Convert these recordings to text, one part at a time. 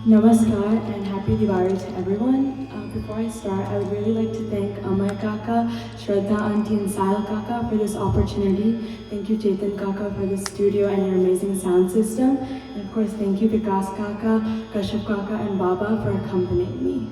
Namaskar and happy Diwali to everyone. Before I start, I would really like to thank Amar Kaka, Shraddha Auntie and Sal Kaka for this opportunity. Thank you Chetan Kaka for the studio and your amazing sound system. And of course, thank you Vikas Kaka, Kashyap Kaka and Baba for accompanying me.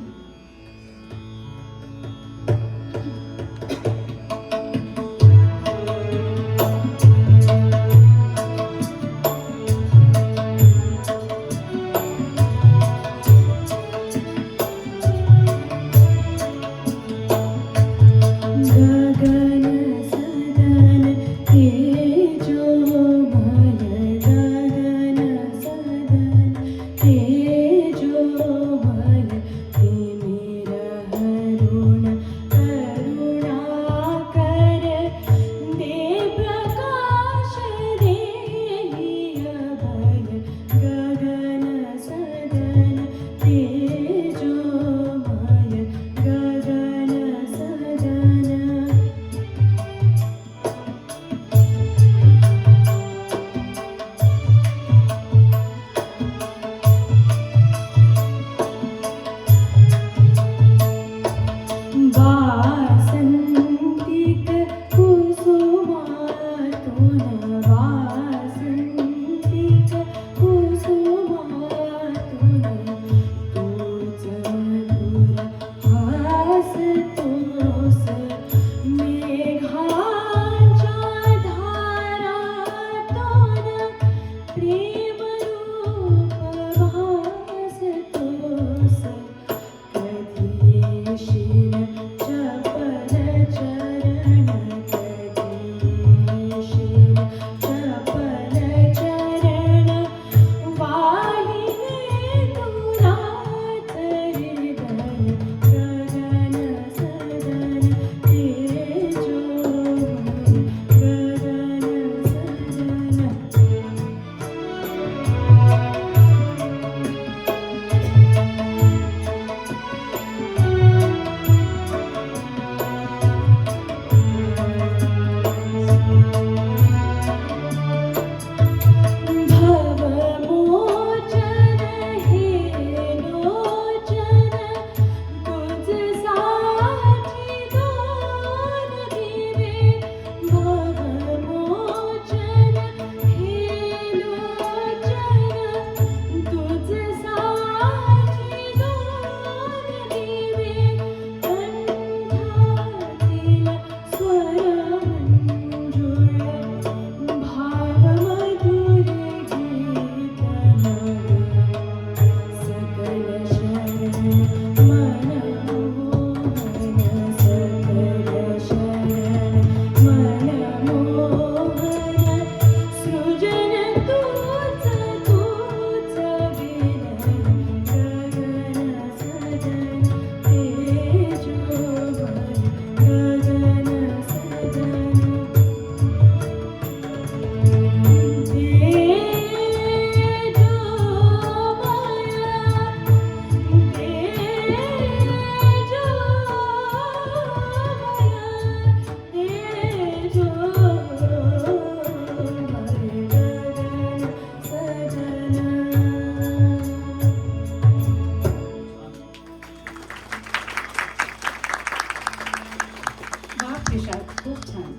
खूप छान.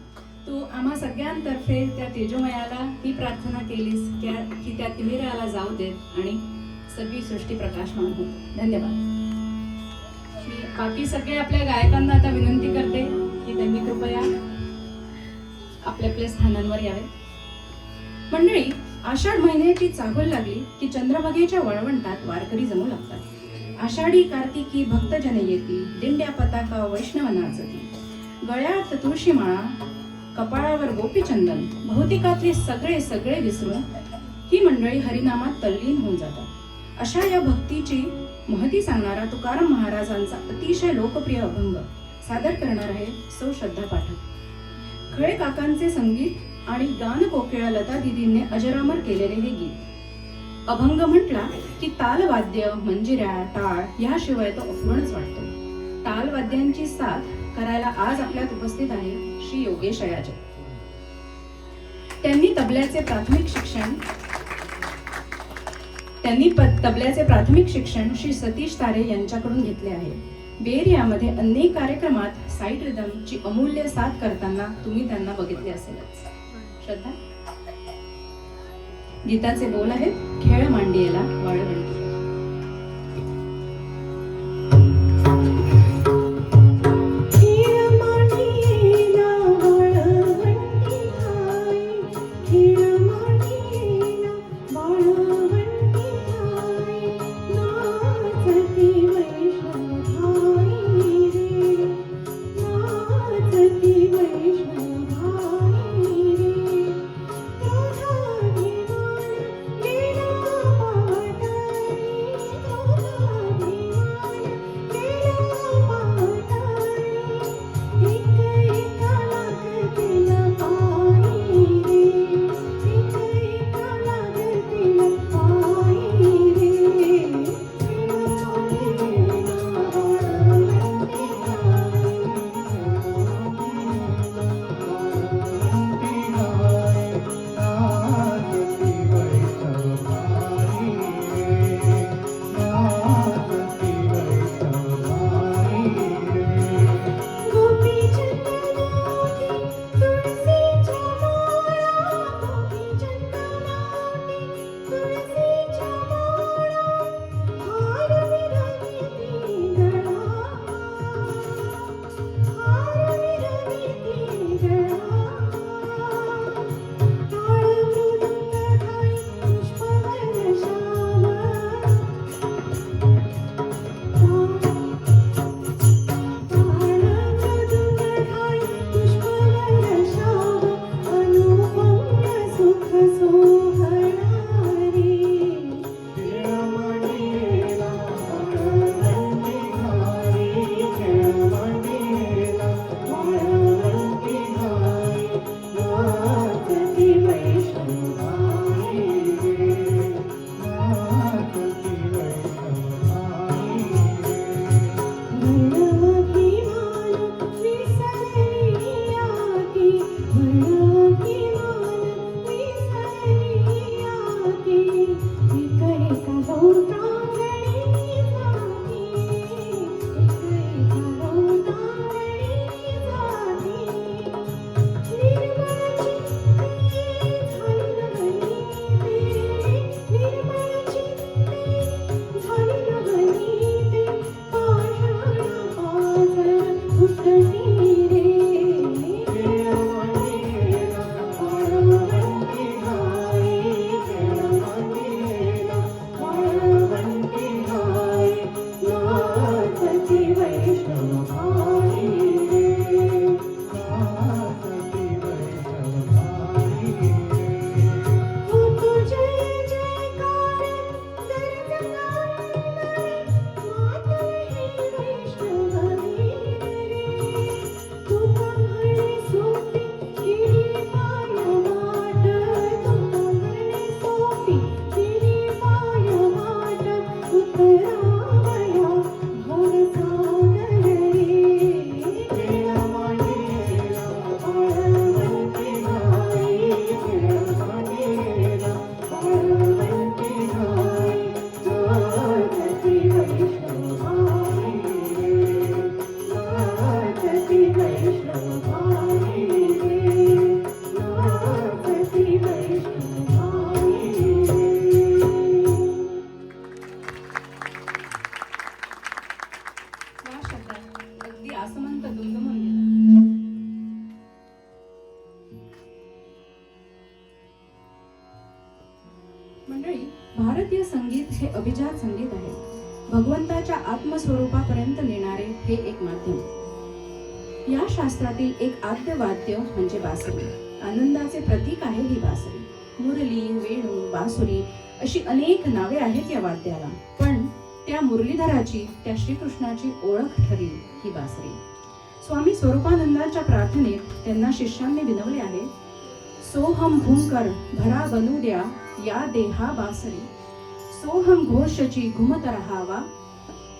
तू आम्हा सगळ्यांतर्फे त्या तेजोमयाला ही प्रार्थना केलीस की त्या तिमिराला जाऊ देत आणि सगळी सृष्टी प्रकाशमान हो. धन्यवाद. मी बाकी सगळे आपल्या गायकांना आता विनंती करते की त्यांनी कृपया आपल्या आपल्या स्थानांवर यावे. मंडळी, आषाढ महिन्याची चाहूल लागली की चंद्रभागेच्या वळवंटात वारकरी जमू लागतात. आषाढी कार्तिकी भक्तजन येती, दिंड्या पताका वैष्णव नाचती, गळ्यात तुळशी माळा, कपाळावर गोपीचंदन, भौतिकातले सगळे सगळे विसरून ही मंडळी हरिनामात तल्लीन होऊन जातात. अशा या भक्तीची महती सांगणारा तुकाराम महाराजांचा अतिशय लोकप्रिय अभंग सादर करणार आहे सौ श्रद्धा पाठक. खळे काकांचे संगीत आणि गान कोकिळा लता दिदींनी अजरामर केलेले हे गीत. अभंग म्हटला की तालवाद्य, मंजिऱ्या, टाळ याशिवाय तो अफवणच वाटतो. तालवाद्यांची साथ करायला आज आपल्यात उपस्थित आहे श्री योगेश अयाचे. त्यांनी तबल्याचे प्राथमिक शिक्षण त्यांनी तबल्याचे प्राथमिक शिक्षण श्री सतीश तारे यांच्याकडून घेतले आहे. बेरियामध्ये अनेक कार्यक्रमात साईड रिदमची अमूल्य साथ करताना तुम्ही त्यांना बघितले असेलच. श्रद्धा. गीताचे बोल आहेत, खेळ मांडियेला वाळवंटी. मंडळी, भारतीय संगीत हे अभिजात संगीत आहे. भगवंताच्या आत्मस्वरूपापर्यंत नेणारे हे एक माध्यम. या शास्त्रातील एक आद्य वाद्य म्हणजे बासरी. आनंदाचे प्रतीक आहे ही बासरी. मुरली, वेणू, बासुरी अशी अनेक नावे आहेत या वाद्याला, पण त्या मुरलीधराची, त्या श्रीकृष्णाची ओळख ठरली ही बासरी. स्वामी स्वरूपानंदांच्या प्रार्थनेत त्यांना शिष्यांनी विनवले आहे, सोहम भूंकर भरा बनू द्या या देहा बासरी, सोहम घोषची घुमत रहावा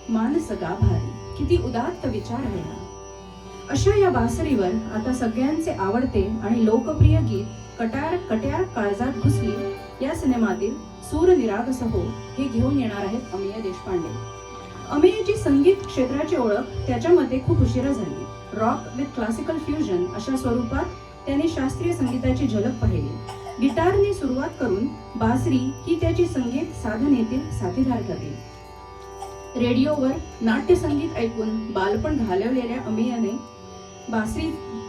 मानस गाभारी. किती उदात्त विचार आहे हा. अशा या बासरीवर आता सगळ्यांचे आवडते आणि लोकप्रिय गीत कट्यार काळजात घुसली या सिनेमातील सूर निरागस हो हे घेऊन येणार आहेत अमेय देशपांडे. अमेयची संगीत क्षेत्राची ओळख त्याच्यामध्ये खूप उशिरा झाली. रॉक विथ क्लासिकल फ्युजन अशा स्वरूपात त्याने शास्त्रीय संगीताची झलक पाहिली. गिटारने सुरुवात करून बासरी ही त्याची संगीत साधनेतील साथीदार ठरली. रेडिओवर नाट्यसंगीत ऐकून बालपण घालवलेल्या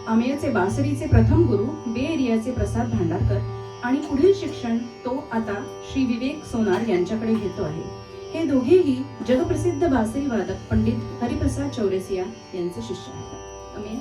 अमेयचे बासरीचे प्रथम गुरु बे एरियाचे प्रसाद भांडारकर आणि पुढील शिक्षण तो आता श्री विवेक सोनार यांच्याकडे घेतो आहे. हे दोघेही जगप्रसिद्ध बासरी वादक पंडित हरिप्रसाद चौरसिया यांचे शिष्य आहेत. अमेय.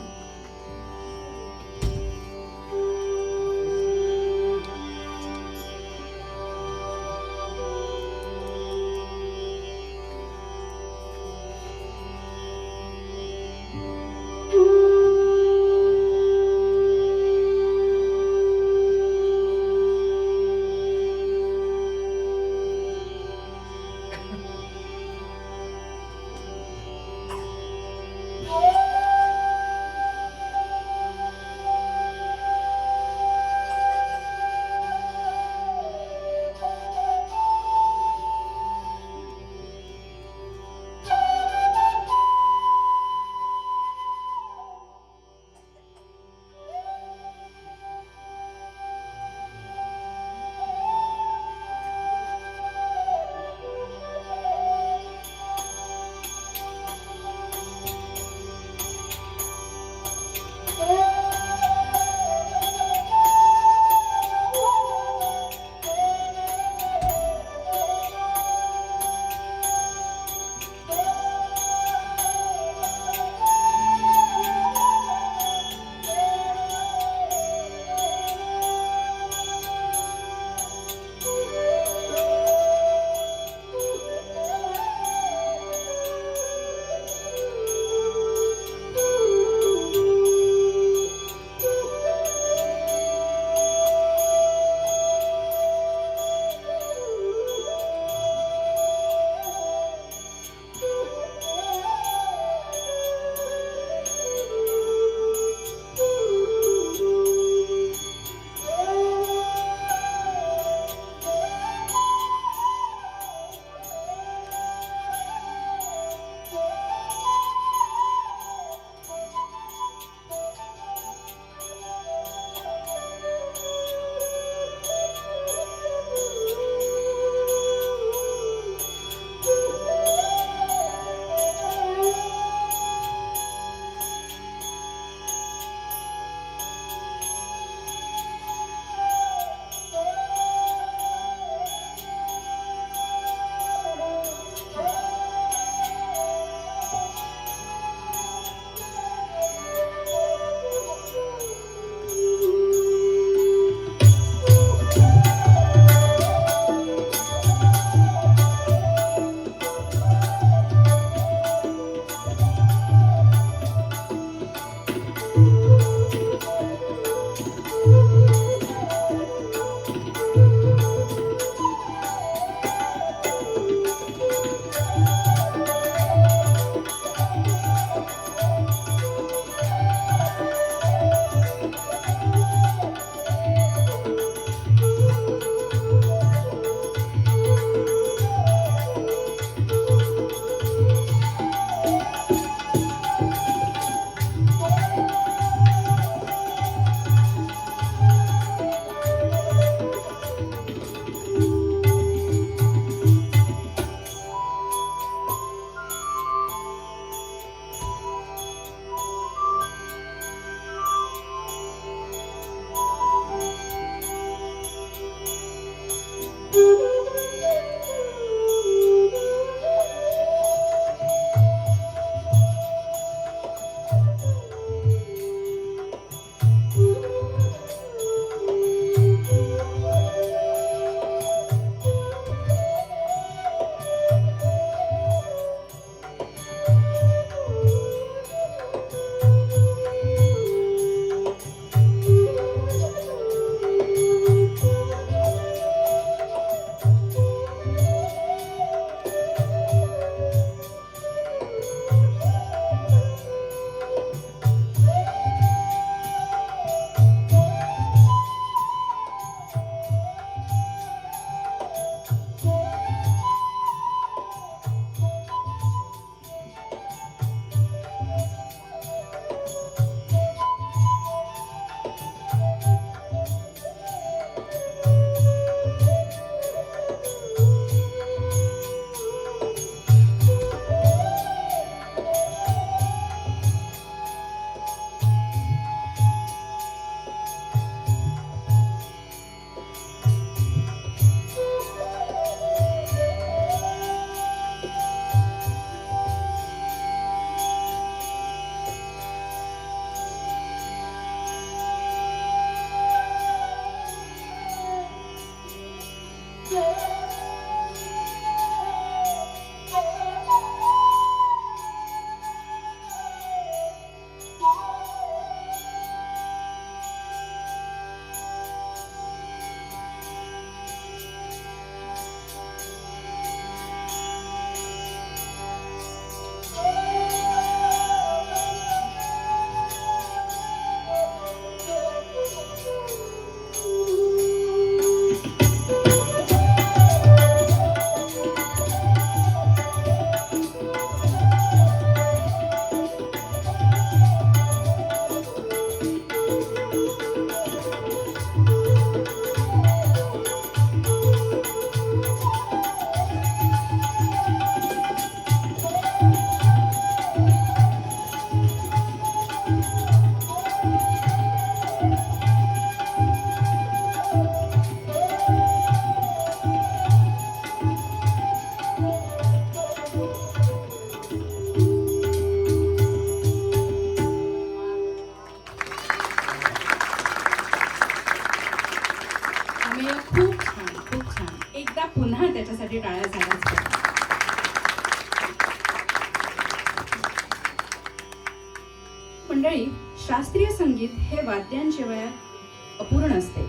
मंडळी, शास्त्रीय संगीत हे वाद्यांशिवाय अपूर्ण असते.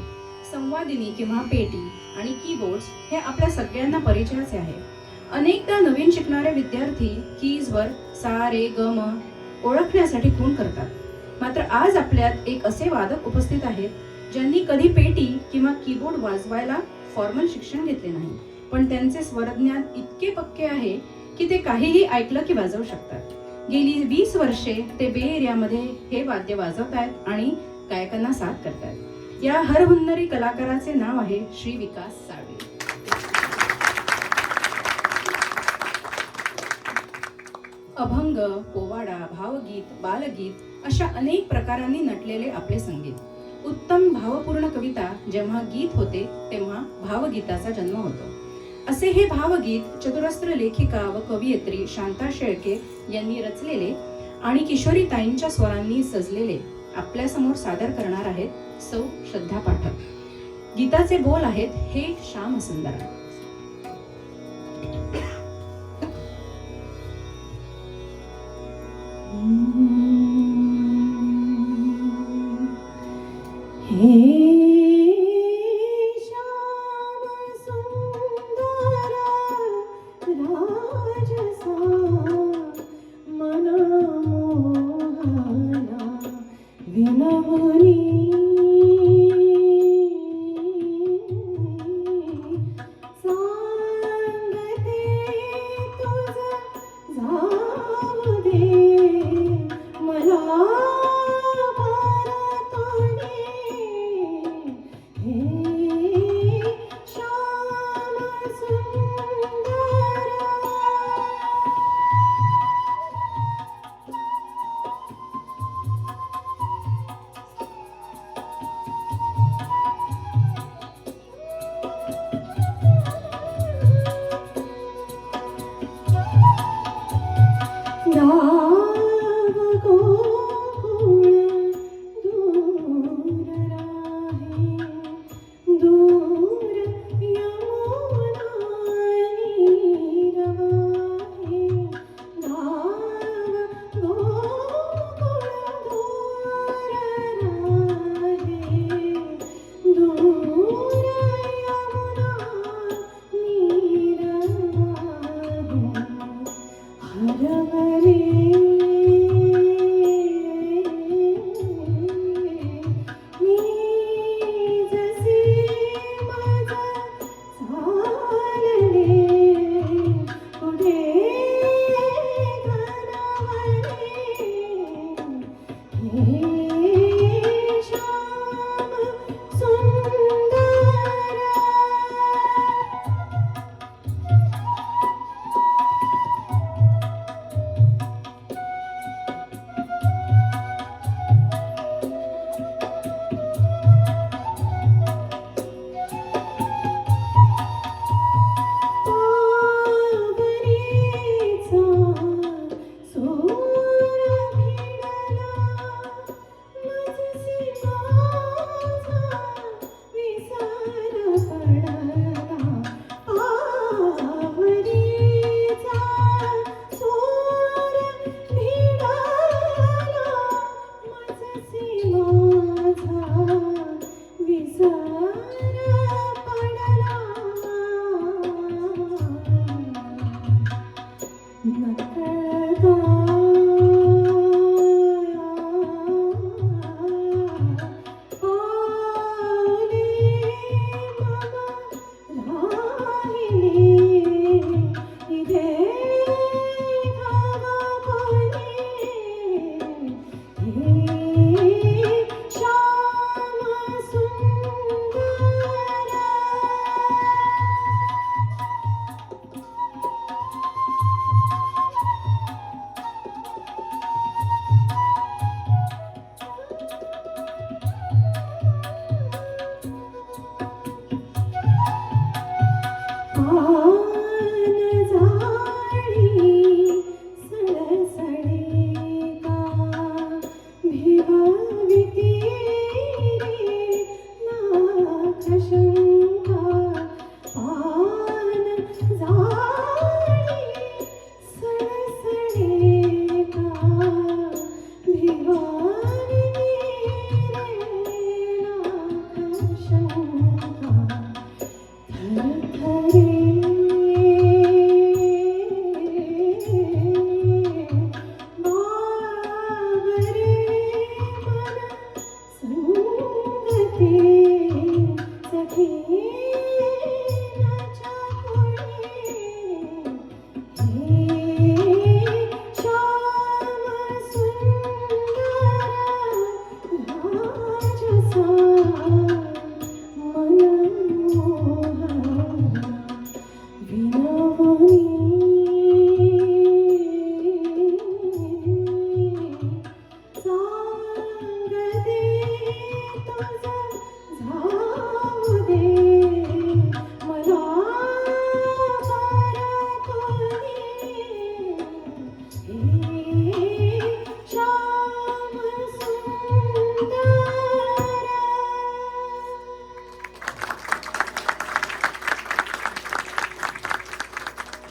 संवादिनी किंवा पेटी आणि कीबोर्ड्स हे आपल्या सगळ्यांना परिचयाचे आहे. अनेकदा नवीन शिकणारे विद्यार्थी कीजवर सा रे ग म ओळखण्यासाठी खूण करतात. मात्र आज आपल्यात एक असे वादक उपस्थित आहेत ज्यांनी कधी पेटी किंवा कीबोर्ड वाजवायला फॉर्मल शिक्षण घेतले नाही, पण त्यांचे स्वरज्ञान इतके पक्के आहे की ते काहीही ऐकलं की वाजवू शकतात. गेली 20 वर्षे ते बे एरियामध्ये हे वाद्य वाजवत आहेत आणि गायकांना साथ करतात. या हरहुन्नरी कलाकाराचे नाव आहे श्री विकास साळवे. अभंग, पोवाडा, भावगीत, बालगीत अशा अनेक प्रकारांनी नटलेले आपले संगीत. उत्तम भावपूर्ण कविता जेव्हा गीत होते तेव्हा भावगीताचा जन्म होतो. असे हे भावगीत चतुरस्त्र लेखिका व कवयित्री शांता शेळके यांनी रचलेले आणि किशोरीताईंच्या स्वरांनी सजलेले आपल्या समोर सादर करणार आहेत सौ श्रद्धा पाठक. गीताचे बोल आहेत हे श्याम सुंदर.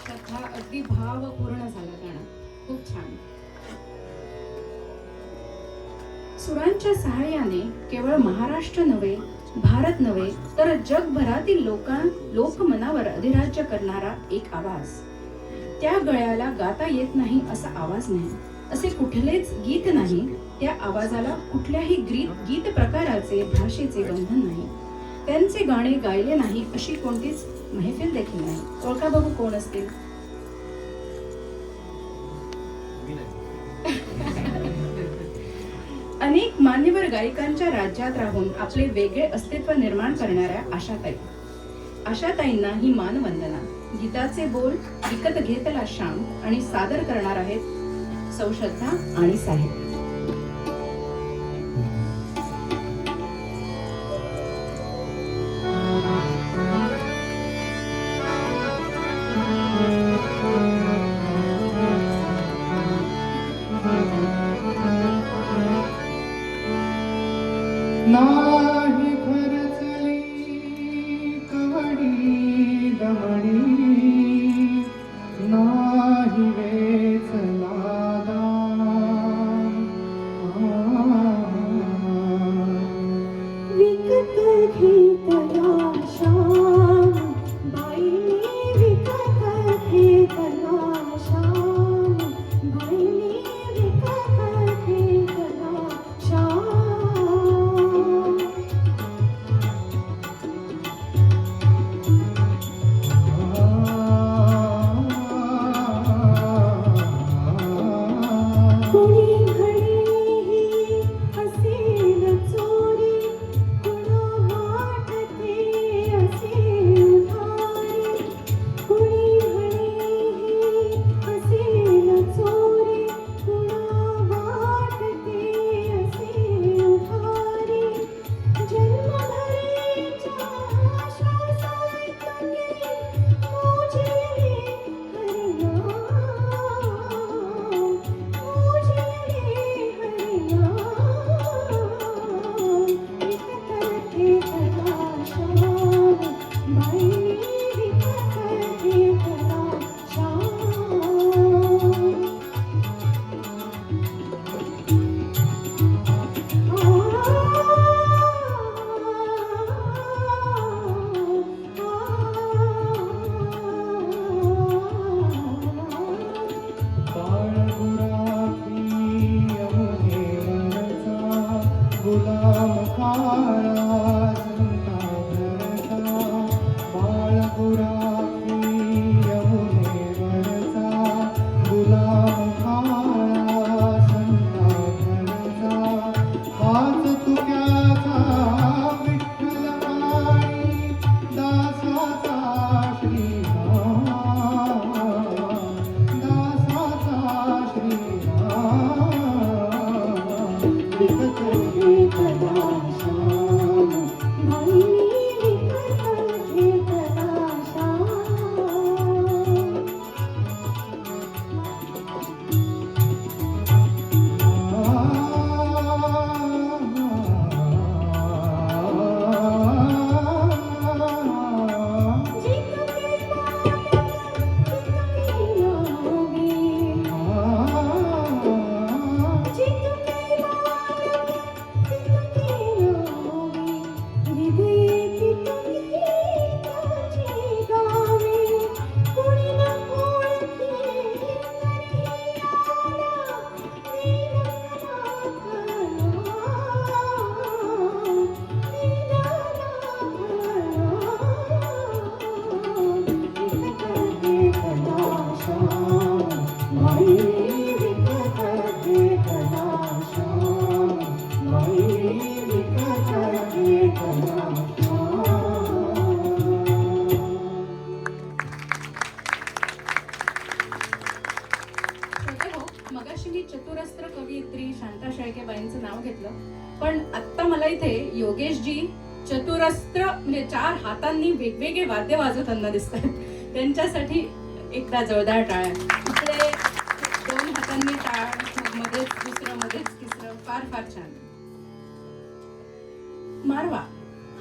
श्रद्धा, अगदी भावपूर्ण झालं गाणं. खूप छान. सुरांच्या सहाय्याने केवळ महाराष्ट्र नव्हे, भारत नव्हे, तर जगभरातील लोकमनावर अधिराज्य करणारा एक आवाज. त्या गळ्याला गाता येत नाही असा आवाज नाही, असे कुठलेच गीत नाही. त्या आवाजाला कुठल्याही गीत प्रकाराचे, भाषेचे बंधन नाही. त्यांचे गाणे गायले नाही अशी कोणतीच महफिल देखील नाही. ओळखा बघू कोण असतील. अनेक मान्यवर गायिकांच्या राज्यात राहून आपले वेगळे अस्तित्व निर्माण करणाऱ्या आशाताईंना ही मानवंदना. गीताचे बोल विकत घेतला श्याम आणि सादर करणार आहेत सौ श्रद्धा आणि साहेब. नाही खरचली कवडी दमडी, नाही वेचला दान. विकत घेतला श्याम बाईने, विकत घेतला श्याम बाईने, विकत घेतला श्याम. कुणी घडीही असेल चोरी, कुणा वाटते असेल उधारी. कुणी घडीही असेल चोरी, कुणा वाटते असेल उधारी. जन्मभरेच्या श्वासाइतके मोजले हरिनाम, गुलाम काळा संतावरचा, बाळगुराखी यमुनेवरचा, गुलाम काळा संतावरचा. हाच तुक्याचा विठ्ठल आणि दासाचा श्रीराम, दासाचा श्रीराम. विकत घेतला श्याम बाईने, विकत घेतला श्याम. मगाशी मी चतुरस्त्र कवयित्री शांता शेळकेबाईंचं नाव घेतलं, पण आता मला इथे योगेशजी चतुरस्त्र म्हणजे 4 हातांनी वेगवेगळे वाद्य वाजवताना दिसतात. त्यांच्यासाठी एकदा जोरदार टाळ्या. इकडे 2 हातांनी टाळ, मध्येच दुसरं, मध्येच तिसरं. फार फार छान. मारवा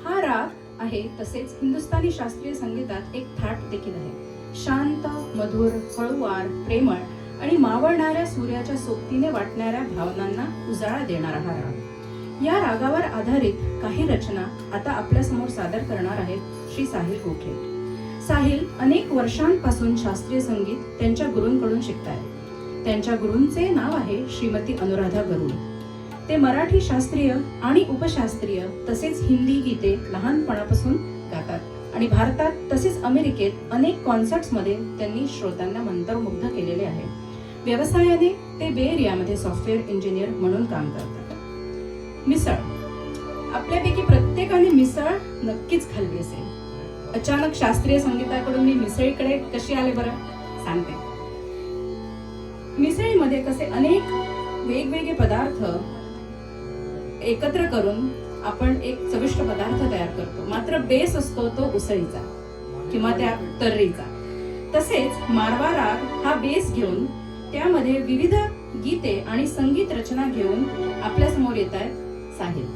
हा राग आहे, तसेच हिंदुस्थानी शास्त्रीय संगीतात एक थाट देखील आहे. शांत, मधुर, हळूवार, प्रेमळ आणि मावळणाऱ्या सूर्याच्या सोबतीने वाटणाऱ्या भावनांना उजाळा देणारा हा राग. या रागावर आधारित काही रचना आता आपल्या समोर सादर करणार आहेत श्री साहिल गोखले. साहिल अनेक वर्षांपासून शास्त्रीय संगीत त्यांच्या गुरूंकडून शिकतायत. त्यांच्या गुरूंचे नाव आहे श्रीमती अनुराधा गरुड. ते मराठी शास्त्रीय आणि उपशास्त्रीय तसेच हिंदी गीते लहानपणापासून गातात आणि भारतात तसेच अमेरिकेत अनेक कॉन्सर्ट्समध्ये त्यांनी श्रोत्यांना मंत्रमुग्ध केलेले आहे. व्यवसायाने ते बे एरियामध्ये सॉफ्टवेअर इंजिनियर म्हणून काम करतात. मिसळ. आपल्यापैकी प्रत्येकाने मिसळ नक्कीच खाल्ली असेल. अचानक शास्त्रीय संगीताकडून मी मिसळीकडे कशी आले बरं सांगते. मिसळीमध्ये कसे अनेक वेगवेगळे पदार्थ एकत्र करून आपण एक चविष्ट पदार्थ तयार करतो. मात्र बेस असतो तो उसळीचा किंवा त्या तर्रीचा. तसेच मारवा राग हा बेस घेऊन त्यामध्ये विविध गीते आणि संगीत रचना घेऊन आपल्या समोर येत आहेत साहिल.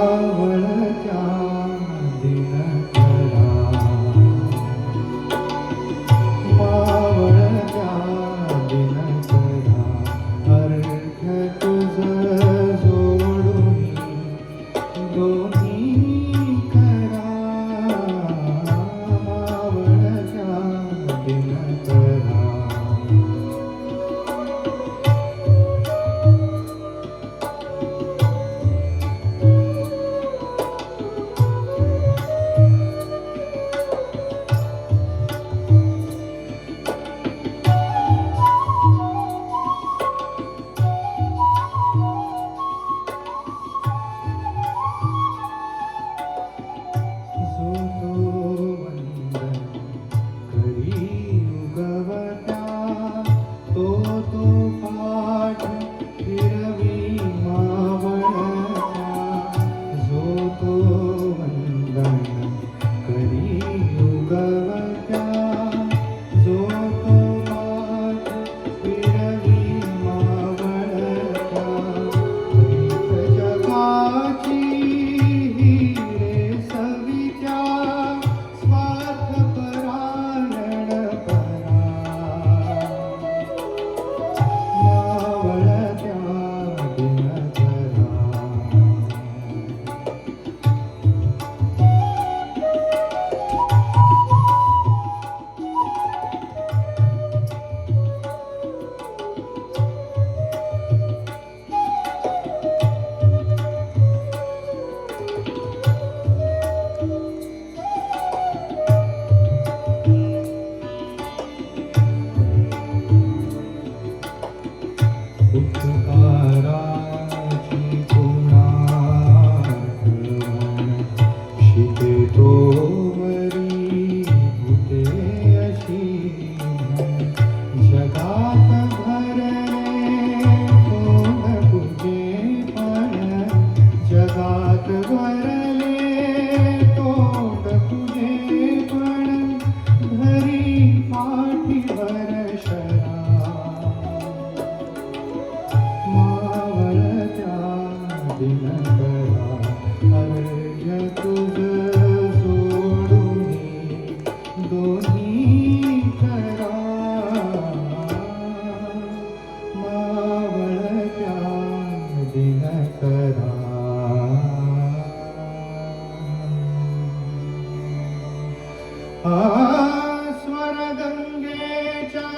मावळत्या दिनकरा, मावळत्या दिनकरा, अर्घ तुझं जोडून दोन्ही करा. मावळत्या दिनकरा, स्वरगंगेच्या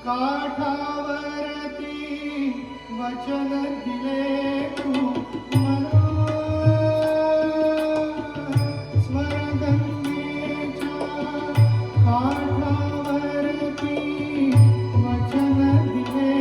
काठावरती वचन दिले तू मला. स्वरगंगेच्या काठावरती वचन दिले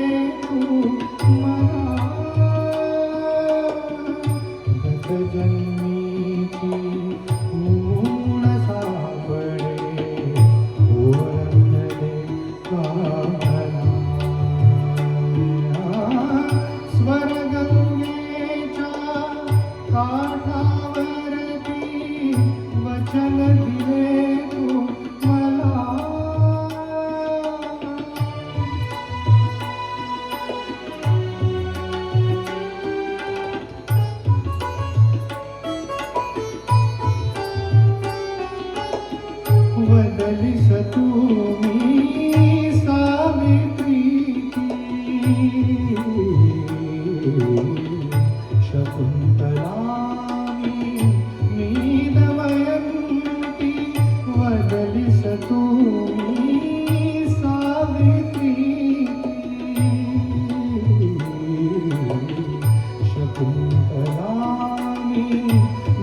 वदलिस तुम्ही सावित्री शकुंतला मी दमयंती वदलिस तुम्ही सावित्री शकुंतला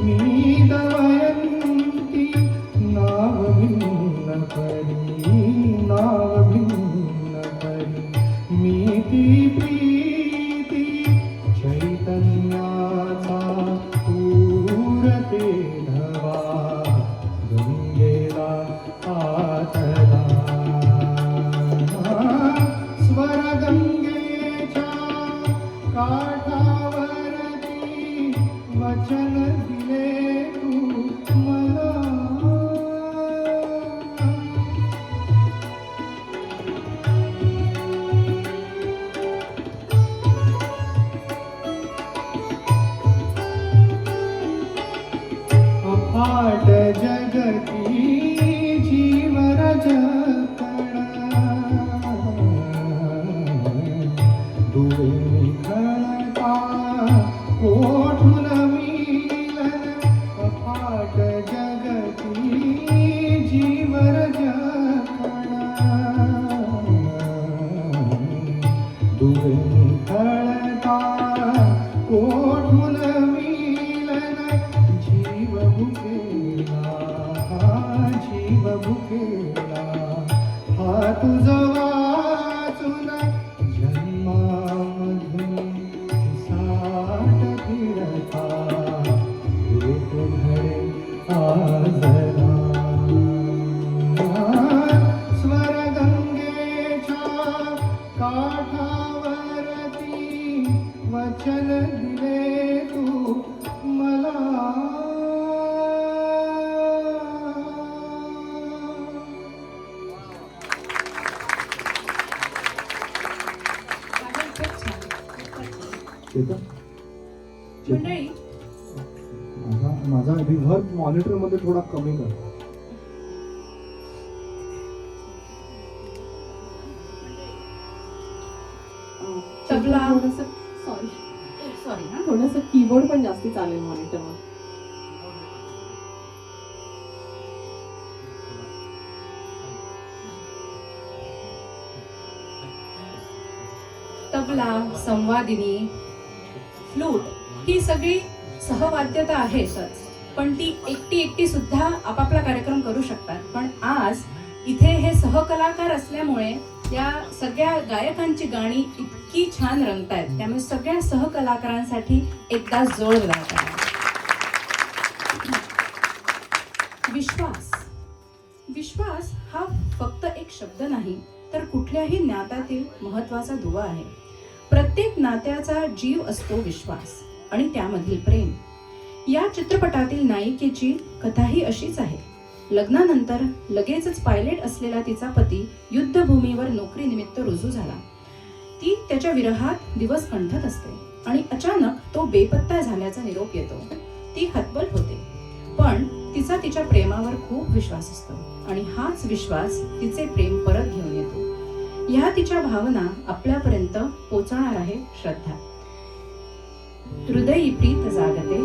मी दमयंती नाव भिन्न परी मी ती प्रीती चैतन्याचा पूरते धवा गंगेला आतला स्वर गंगेच्या काठावरती वचन दिले तू मला अफाट जगती जीवर जपणा दुवे निखळता कोठून मिलन अफाट जगती जीवर जपणा दुवे निखळता कोठून मिलन जीव भुकेला हा तुझ वाचून जन्मामधून साठ फिरता एक घडे आजरा स्वर गंगेच्या काठावरती वचन दिले तू मला खूप छान, खूपच छान. चेतन मंडळी माझा रिव्हर्ब मॉनिटर मध्ये थोडा कमी कर. तबला सॉरी सॉरी हा थोडंसं कीबोर्ड पण जास्ती चालेल मॉनिटरवर. तबला, संवादिनी, फ्लूट ही सगळी सहवाद्यता आहेच, पण ती एकटी सुद्धा आपापला कार्यक्रम करू शकतात. पण आज इथे हे सहकलाकार असल्यामुळे या सगळ्या गायकांची गाणी इतकी छान रंगतायत, त्यामुळे सगळ्या सहकलाकारांसाठी एकदा जोरदार टाळ्या. विश्वास विश्वास हा फक्त एक शब्द नाही, तर कुठल्याही नात्यातील महत्वाचा दुवा आहे. प्रत्येक नात्याचा जीव असतो विश्वास आणि त्यामधील प्रेम. या चित्रपटातील नायिकेची कथाही अशीच आहे. लग्नानंतर लगेचच पायलट असलेला तिचा पती युद्धभूमीवर नोकरीनिमित्त रुजू झाला. ती त्याच्या विरहात दिवस कंठत असते आणि अचानक तो बेपत्ता झाल्याचा निरोप येतो. ती हतबल होते, पण तिचा तिच्या प्रेमावर खूप विश्वास असतो आणि हाच विश्वास तिचे प्रेम परत घेऊन येतो. ह्या तिच्या भावना आपल्यापर्यंत पोहोचणार आहे श्रद्धा. हृदयी प्रीत जागते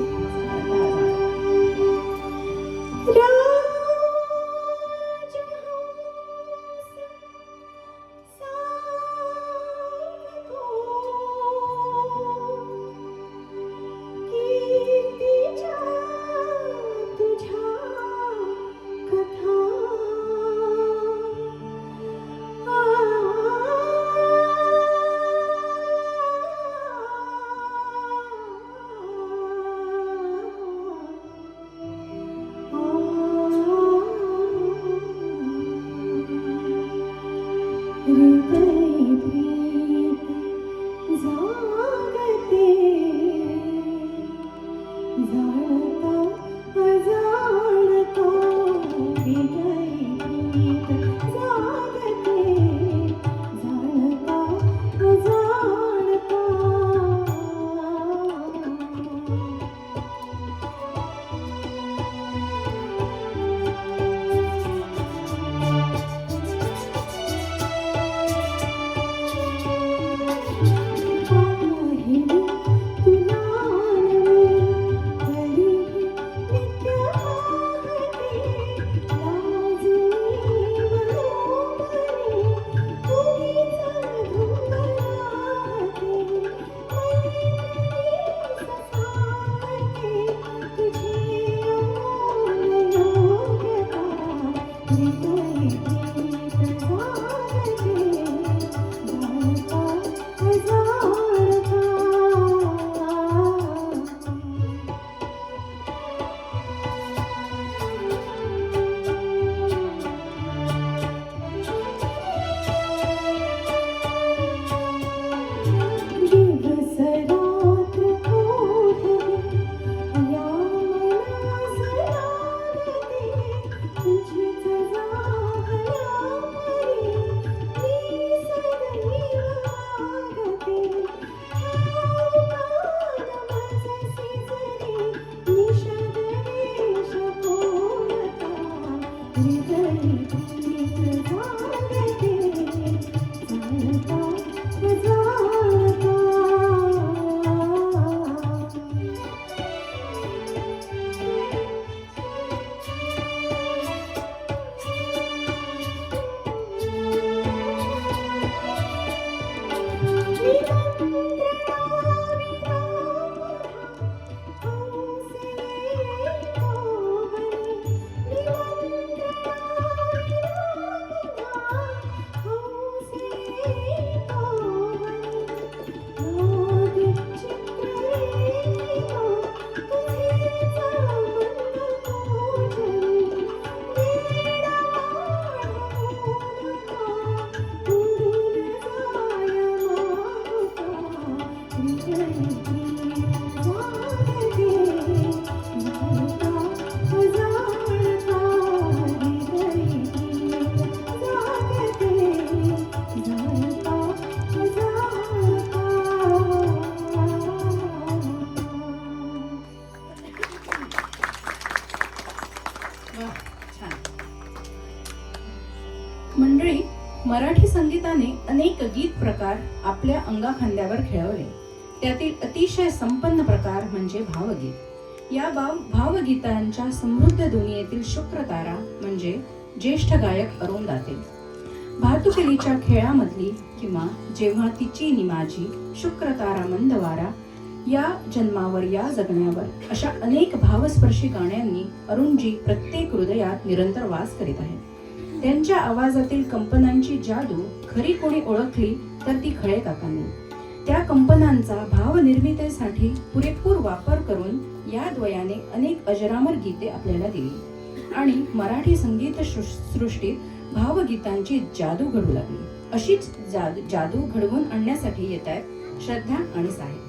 वाह, छान. मंडळी, मराठी संगीताने अनेक गीत प्रकार आपल्या अंगाखांद्यावर खेळवले. त्यातील अतिशय संपन्न प्रकार म्हणजे भावगीत. या भावगीतांच्या समृद्ध दुनियेतील शुक्रतारा म्हणजे ज्येष्ठ गायक अरुण दाते. भातुकलीच्या खेळामधली किंवा जेव्हा तिची निमाजी, शुक्रतारा मंदवारा, या जन्मावर या जगण्यावर अशा अनेक भावस्पर्शी गाण्यांनी अरुणजी प्रत्येक हृदयात निरंतर वास करीत आहेत. त्यांच्या आवाजातील कंपनांची जादू खरी कोणी ओळखली तर ती खळे काकांनी. त्या कंपनांचा भावनिर्मितीसाठी पुरेपूर वापर करून या द्वयाने अनेक अजरामर गीते आपल्याला दिली आणि मराठी संगीत सृष्टीत भावगीतांची जादू घडू लागली. अशीच जादू घडवून आणण्यासाठी येत आहेत श्रद्धा आणि साहेब.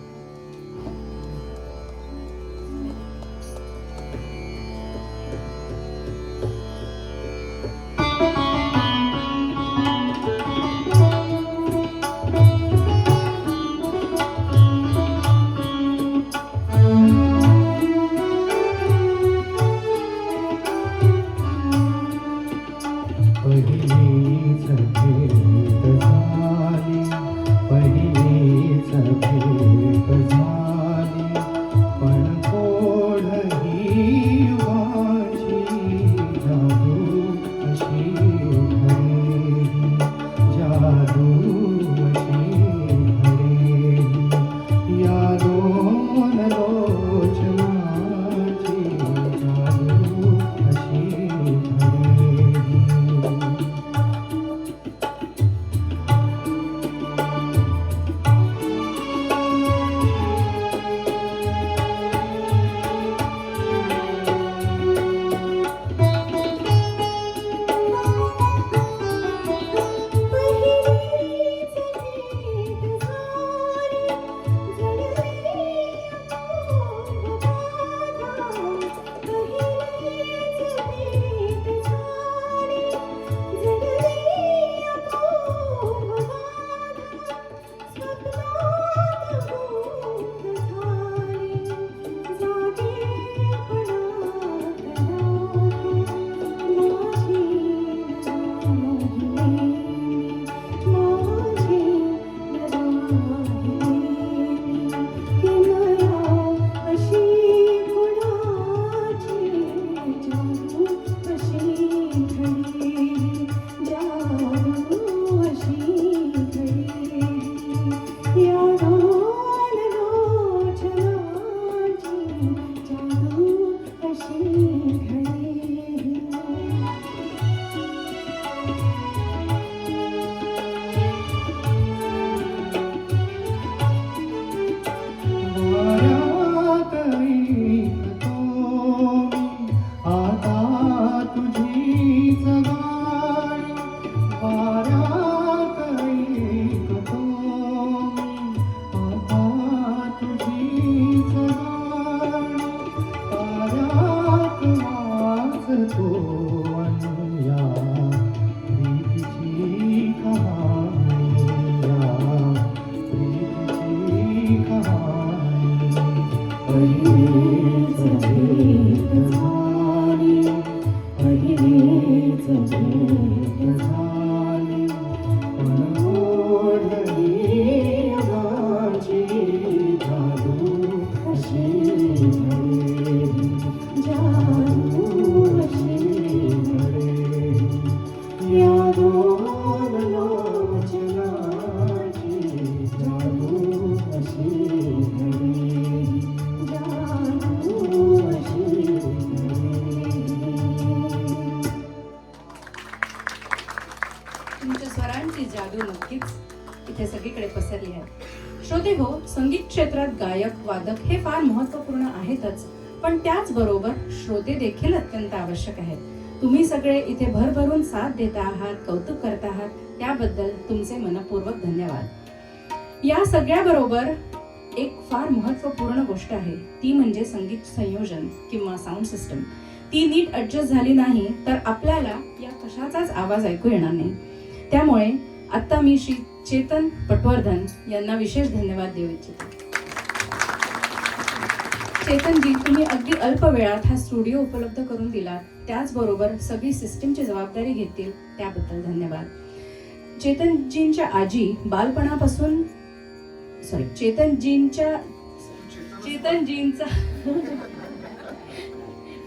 पहिलीच भेट झाली, पहिलीच भेट झाली, पण कोढही युगाची जादू अशी घडेही, जादू अशी घडेही, या दोन लोचनाची जादू अशी घडेही. तुमच्या स्वरांची जादू नक्कीच इथे सगळीकडे पसरली आहे. श्रोते हो, संगीत क्षेत्रात गायक वादक हे फार महत्वपूर्ण आहेतच, पण त्याचबरोबर श्रोते देखील अत्यंत आवश्यक आहेत. तुम्ही सगळे इथे भरभरून साथ देता आहात, कौतुक करता आहात, त्याबद्दल तुमचे मनपूर्वक धन्यवाद. या सगळ्याबरोबर एक फार महत्त्वपूर्ण गोष्ट आहे, ती म्हणजे संगीत संयोजन किंवा साऊंड सिस्टम. ती नीट ॲडजस्ट झाली नाही तर आपल्याला या कशाचाच आवाज ऐकू येणार नाही. त्यामुळे आता मी श्री चेतन पटवर्धन यांना विशेष धन्यवाद देऊ इच्छिते. चेतनजी, तुम्ही अगदी अल्प वेळात हा स्टुडिओ उपलब्ध करून दिला, त्याचबरोबर सगळी सिस्टीमची जबाबदारी घेतील त्याबद्दल धन्यवाद. चेतनजींच्या आजी बालपणापासून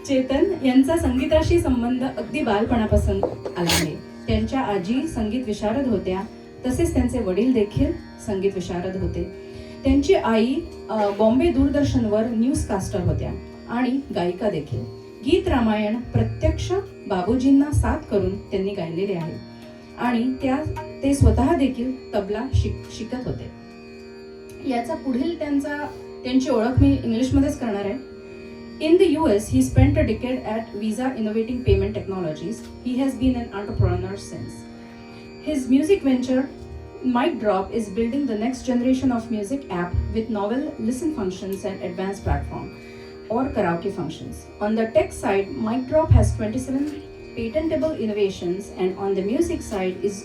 चेतन यांचा संगीताशी संबंध अगदी बालपणापासून आला आहे. त्यांच्या आजी संगीत विशारद होत्या, तसेच त्यांचे वडील देखील संगीत विशारद होते. त्यांची आई बॉम्बे दूरदर्शनवर न्यूज कास्टर होत्या आणि गायिका देखील. गीत रामायण प्रत्यक्ष बाबूजींना साथ करून त्यांनी गायलेले आहे आणि ते स्वतः देखील तबला शिकत होते. याचा पुढील त्यांची ओळख मी इंग्लिशमध्येच करणार आहे. In the US, he spent a decade at Visa Innovating Payment Technologies. He has been an entrepreneur since. His music venture, Mic Drop, is building the next generation of music app with novel listen functions and advanced platform or karaoke functions. On the tech side, Mic Drop has 27 patentable innovations, and on the music side is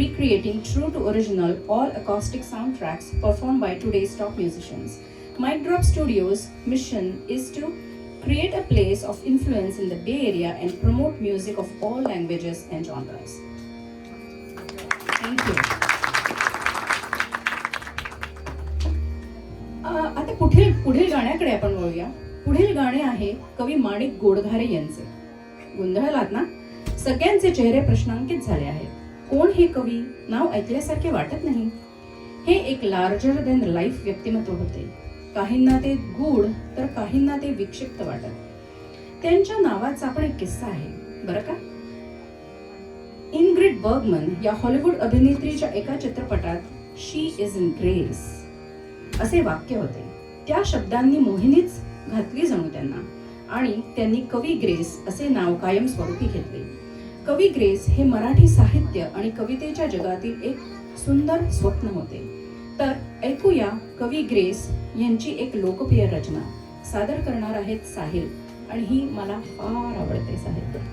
recreating true to original all acoustic soundtracks performed by today's top musicians. Mic Drop Studios' mission is to create a place of influence in the Bay Area and promote music of all languages and genres. Thank you. आता पुढील गाण्याकडे आपण वळूया. पुढील गाणे आहे कवी माणिक गोडघारे यांचे. गोंधळलात ना? सगळ्यांचे चेहरे प्रश्नांकित झाले आहेत. कोण हे कवी? नाव ऐकल्यासारखे वाटत नाही. हे एक लार्जर देन लाईफ व्यक्तिमत्व होते. काहींना ते गूढ तर काहींना ते विक्षिप्त वाटत. त्यांच्या नावाचा पण एक किस्सा आहे बरं का. इनग्रिड बर्गमन या हॉलिवूड अभिनेत्रीच्या एका चित्रपटात शी इज इन ग्रेस असे वाक्य होते. त्या शब्दांनी मोहिनीच घातली जणू त्यांना आणि त्यांनी कवी ग्रेस असे नाव कायमस्वरूपी घेतले. कवी ग्रेस हे मराठी साहित्य आणि कवितेच्या जगातील एक सुंदर स्वप्न होते. तर ऐकूया कवी ग्रेस यांची एक लोकप्रिय रचना. सादर करणार आहेत साहिल आणि ही मला फार आवडते. साहिल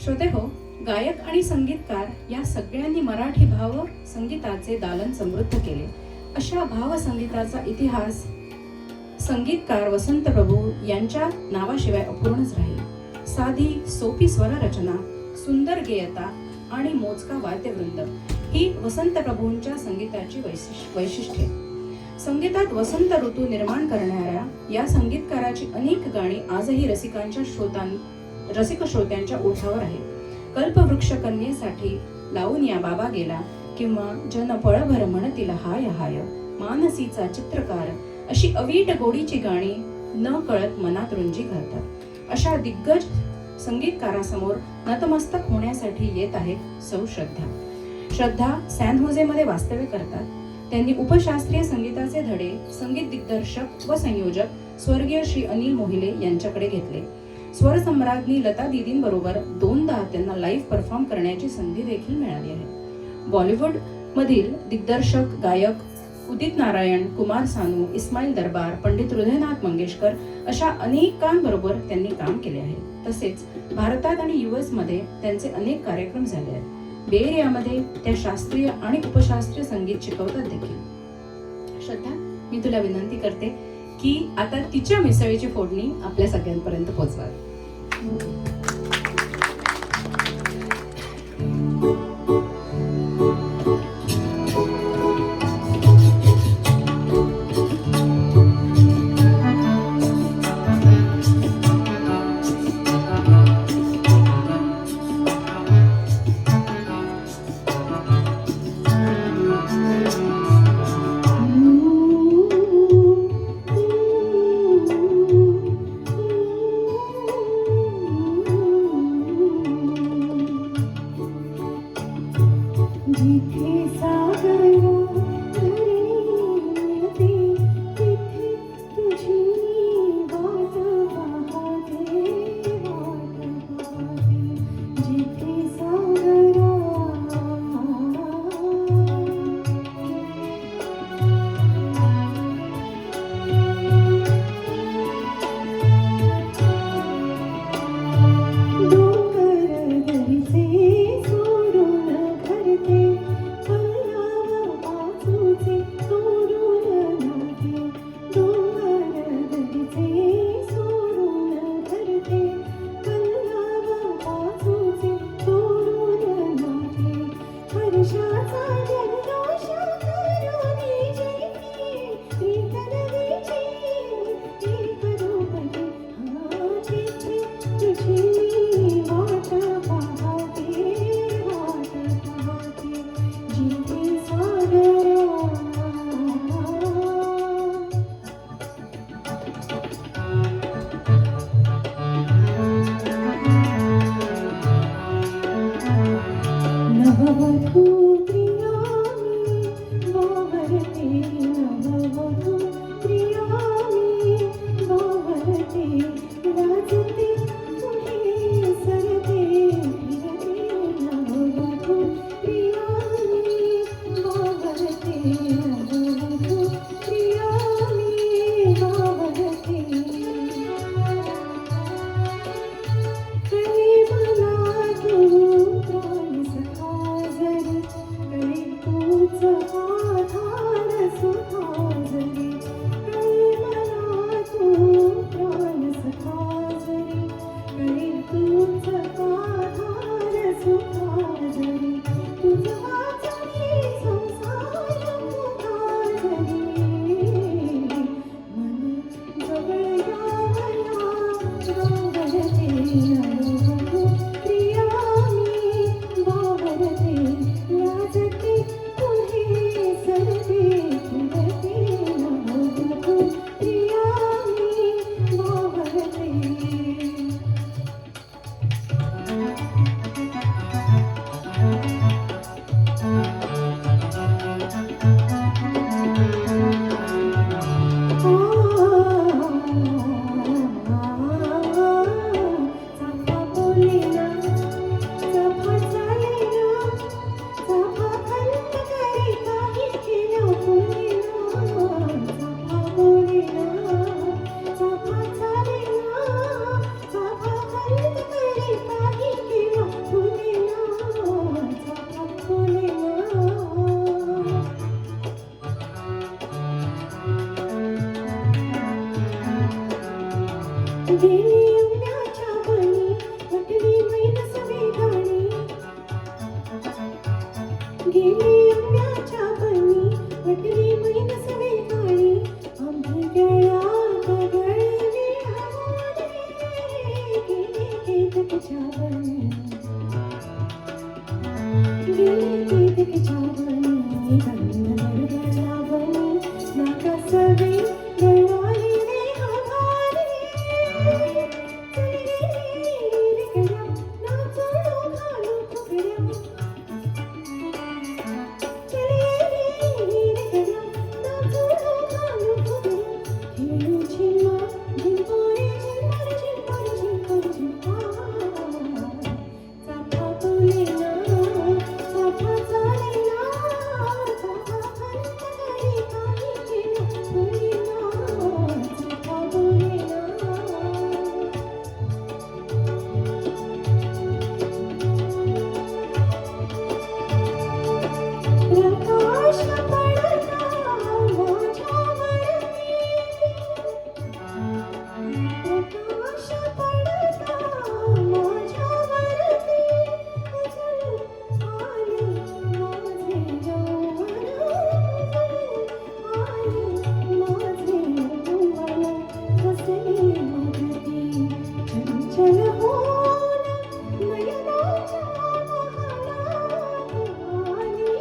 श्रोते हो, गायक आणि संगीतकार या सगळ्यांनी मराठी भाव संगीताचे दालन समृद्ध केले. अशा भावसंगीताचा इतिहास संगीतकार वसंत प्रभू यांच्या नावाशिवाय अपूर्णच राहील. साधी सोपी स्वर रचना, सुंदर गेयता आणि मोजका वाद्यवृंद ही वसंत प्रभूंच्या संगीताची वैशिष्ट्ये. संगीतात वसंत ऋतू निर्माण करणाऱ्या या संगीतकाराची अनेक गाणी आजही रसिक श्रोत्यांच्या ओठावर आहे. कल्पवृक्ष कन्येसाठी लावून या बाबा गेला किंवा जन पळभर म्हणतील हाय हाय, मानसीचा चित्रकार अशी अवीट गोडीची गाणी न कळत मनात रुंजी घालतात. अशा दिग्गज संगीतकारासमोर नतमस्तक होण्यासाठी येत आहेत सौ श्रद्धा. श्रद्धा सॅन होजेमध्ये वास्तव्य करतात. त्यांनी उपशास्त्रीय संगीताचे धडे संगीत दिग्दर्शक व संयोजक स्वर्गीय श्री अनिल मोहिले यांच्याकडे घेतले. स्वर सम्राज्ञी लता दीदींबरोबर 2दा त्यांना लाईव्ह परफॉर्म करण्याची संधी देखील मिळाली आहे. बॉलिवूड मधील दिग्दर्शक गायक उदित नारायण, कुमार सानू, इस्माईल दरबार, पंडित हृदयनाथ मंगेशकर अशा अनेकांबरोबर त्यांनी काम केले आहे. तसेच भारतात आणि US मध्ये त्यांचे अनेक कार्यक्रम झाले आहेत. बे एरियामध्ये त्या शास्त्रीय आणि उपशास्त्रीय संगीत शिकवतात देखील. श्रद्धा, मी तुला विनंती करते की आता तिच्या मिसळीची फोडणी आपल्या सगळ्यांपर्यंत पोहोचवावी. गेली अंगाच्या बनी वटली मैन सवे काळी आम्ही गळ्यात गळली हवारे गेली केतकच्या बनी गेली केतकच्या बनी गंध गळगळा बनी नाका सवे गळवाली रे हवारे चली गेली रे गळ्या नाचून घालू फुगड्या प्रकाश पडता माझ्यावरती प्रकाश पडता माझ्यावरती उजळून आले माझे यौवन आले माझे यौवन कसली मगती चंचल होऊन नयनाच्या महालात आली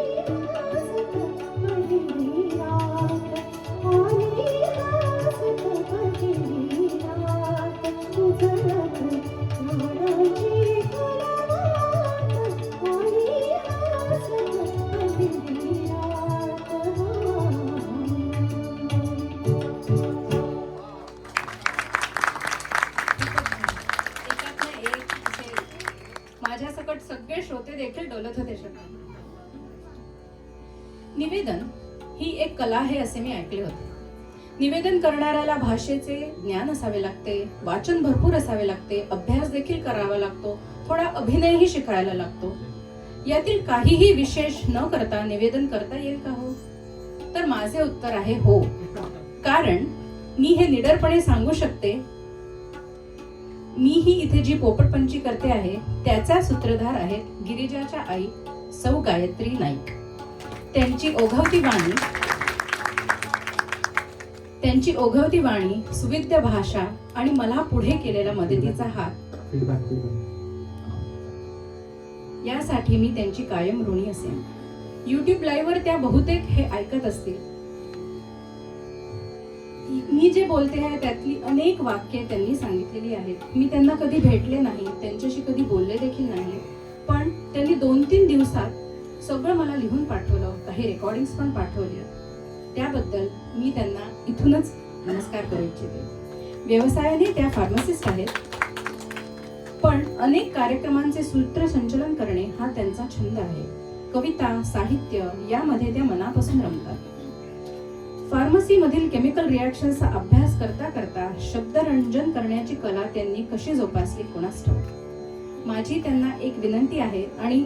हसत पहिली रात आली हसत पहिली रात उजळत प्राणाची खुलवात आली हसत पहिली रात एकातनं एक असे माझ्यासकट सगळे श्रोते देखील डोलत होते शब्द. निवेदन ही एक कला आहे असे मी ऐकले होते. निवेदन करणाऱ्याला भाषेचे ज्ञान असावे लागते, वाचन भरपूर असावे लागते, अभ्यास देखील करावा लागतो, थोडा अभिनयही शिकायला लागतो. यातील काहीही विशेष न करता निवेदन करता येईल का हो? तर माझे उत्तर आहे हो. कारण मी हे निडरपणे सांगू शकते, मी ही इथे जी पोपटपंची करते आहे त्याचा सूत्रधार आहेत गिरिजाच्या आई सौ गायत्री नाईक. त्यांची ओघवती वाणी, सुविद्य भाषा आणि मला पुढे केलेला मदतीचा हात यासाठी मी त्यांची कायम ऋणी असेन. YouTube लाईव्ह वर त्या बहुतेक हे ऐकत असतील. मी जे बोलते आहे त्यातली अनेक वाक्ये त्यांनी सांगितलेली आहेत. मी त्यांना कधी भेटले नाही, त्यांच्याशी कधी बोलले देखील नाही, पण त्यांनी 2-3 दिवसात सगळं मला लिहून पाठवलं, काही रेकॉर्डिंग्स पण पाठवल्या. त्याबद्दल मी त्यांना इथूनच नमस्कार करू इच्छिते. व्यवसायाने त्या फार्मसिस्ट आहेत, पण अनेक कार्यक्रमांचे सूत्रसंचलन करणे हा त्यांचा छंद आहे. कविता, साहित्य यामध्ये त्या मनापासून रमतात. फार्मसी मधील केमिकल रिॲक्शन्सचा अभ्यास करता करता शब्दरंजन करण्याची कला त्यांनी कशी जोपासली कोणास ठाऊक. माझी त्यांना एक विनंती आहे आणि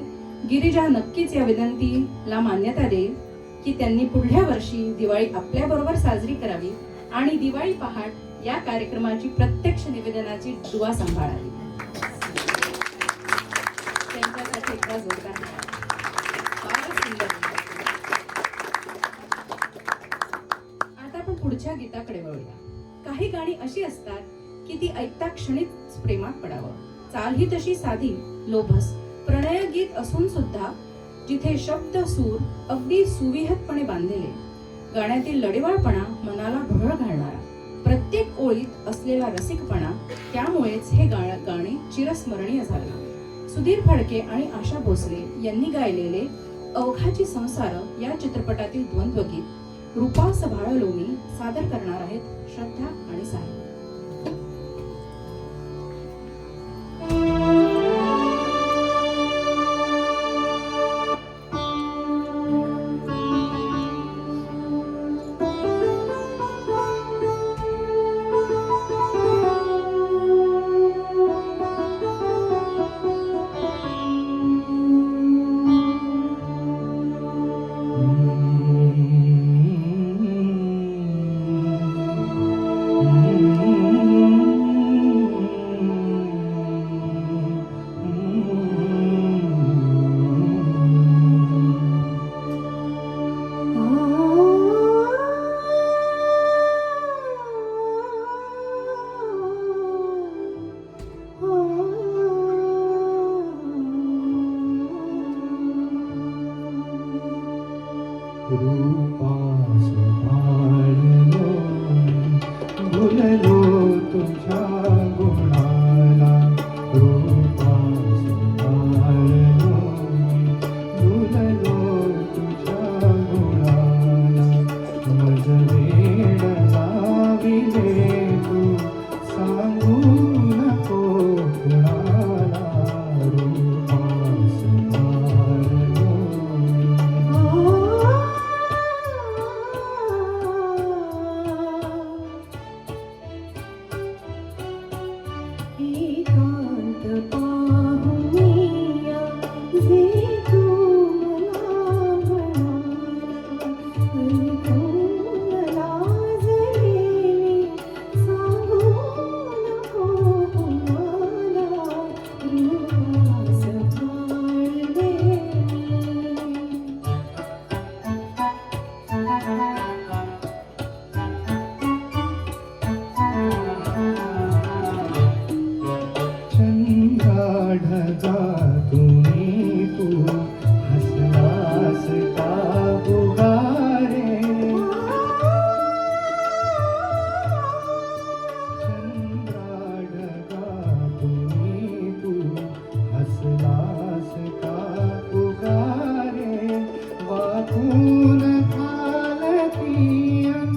गिरिजा नक्कीच या विनंतीला मान्यता देईल की त्यांनी पुढल्या वर्षी दिवाळी आपल्या बरोबर साजरी करावी आणि दिवाळी पहाट या कार्यक्रमाची प्रत्यक्ष निवेदनाची दुवा सांभाळावी. त्यांच्यासाठी एकदा जोरदार फारच सुंदर. आता आपण पुढच्या गीताकडे वळूया. काही गाणी अशी असतात की ती ऐकता क्षणीच प्रेमात पडावं. चाल ही तशी साधी लोभस प्रणय गीत असून सुद्धा जिथे शब्द सूर अगदी सुविहतपणे बांधलेले, गाण्यातील लढीवाळपणा मनाला भुरळ घालणारा, प्रत्येक ओळीत असलेला रसिकपणा, त्यामुळेच हे गाणे चिरस्मरणीय झाले. सुधीर फडके आणि आशा भोसले यांनी गायलेले अवघाची संसार या चित्रपटातील द्वंद्वगीत रूपा सभाळलो मी सादर करणार आहेत श्रद्धा आणि साहिल. Mm-hmm. रूपास भाळलो भुललो तुझ्या गुणाला रूपास भाळलो भुललो तुझ्या गुणाला मज वेड लाविले तू सांगू नको कुणाला रूपास भाळलो एकांत पाहुनिया जे तू मला म्हणाला ऐकून लाजलेली सांगू नको कुणाला रूपास भाळले चंद्रा ढगा तुम्ही तू हसलास का बुगारे चंद्रा ढगा तुम्ही तू हसलास का बुगारे वाकून खालतीयन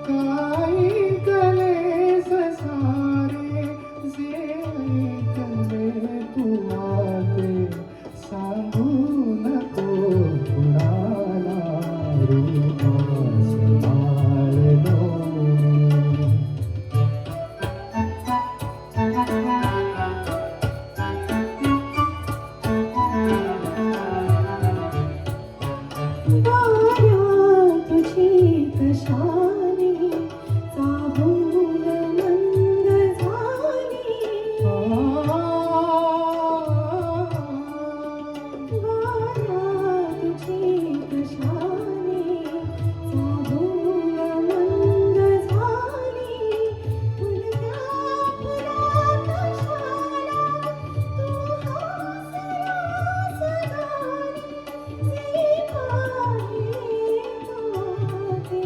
काही गले ससारे जे ऐकले तू आते सांगू नको कुणाला रूपास भाळलो वाऱ्या तुझी कशाने चाहूल मंद झाली वाऱ्या तुझी कशाने चाहूल मंद झाली फुलत्या फुलात शाला तू हासलास गाणी जे पाहे पाहते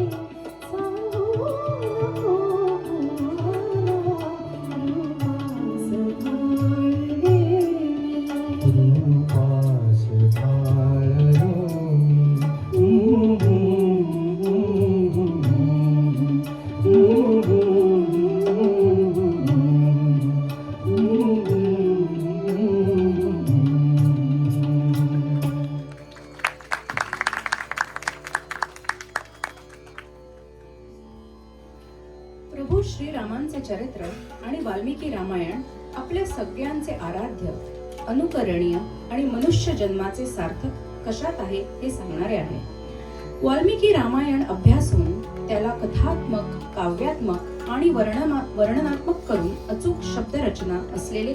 सांगू नको कुणाला रूपास भाळले रूपास भाळलो प्रभू श्रीरामांचे चरित्र आणि वाल्मिकी रामायण आपल्या सगळ्यांचे आराध्य अनुकरणीय आणि मनुष्य जन्माचे सार्थक कशात आहे हे सांगणारे आहे. वाल्मिकी रामायण अभ्यासून त्याला कथात्मक काव्यात्मक आणि वर्णनात्मक करून अचूक शब्दरचना असलेले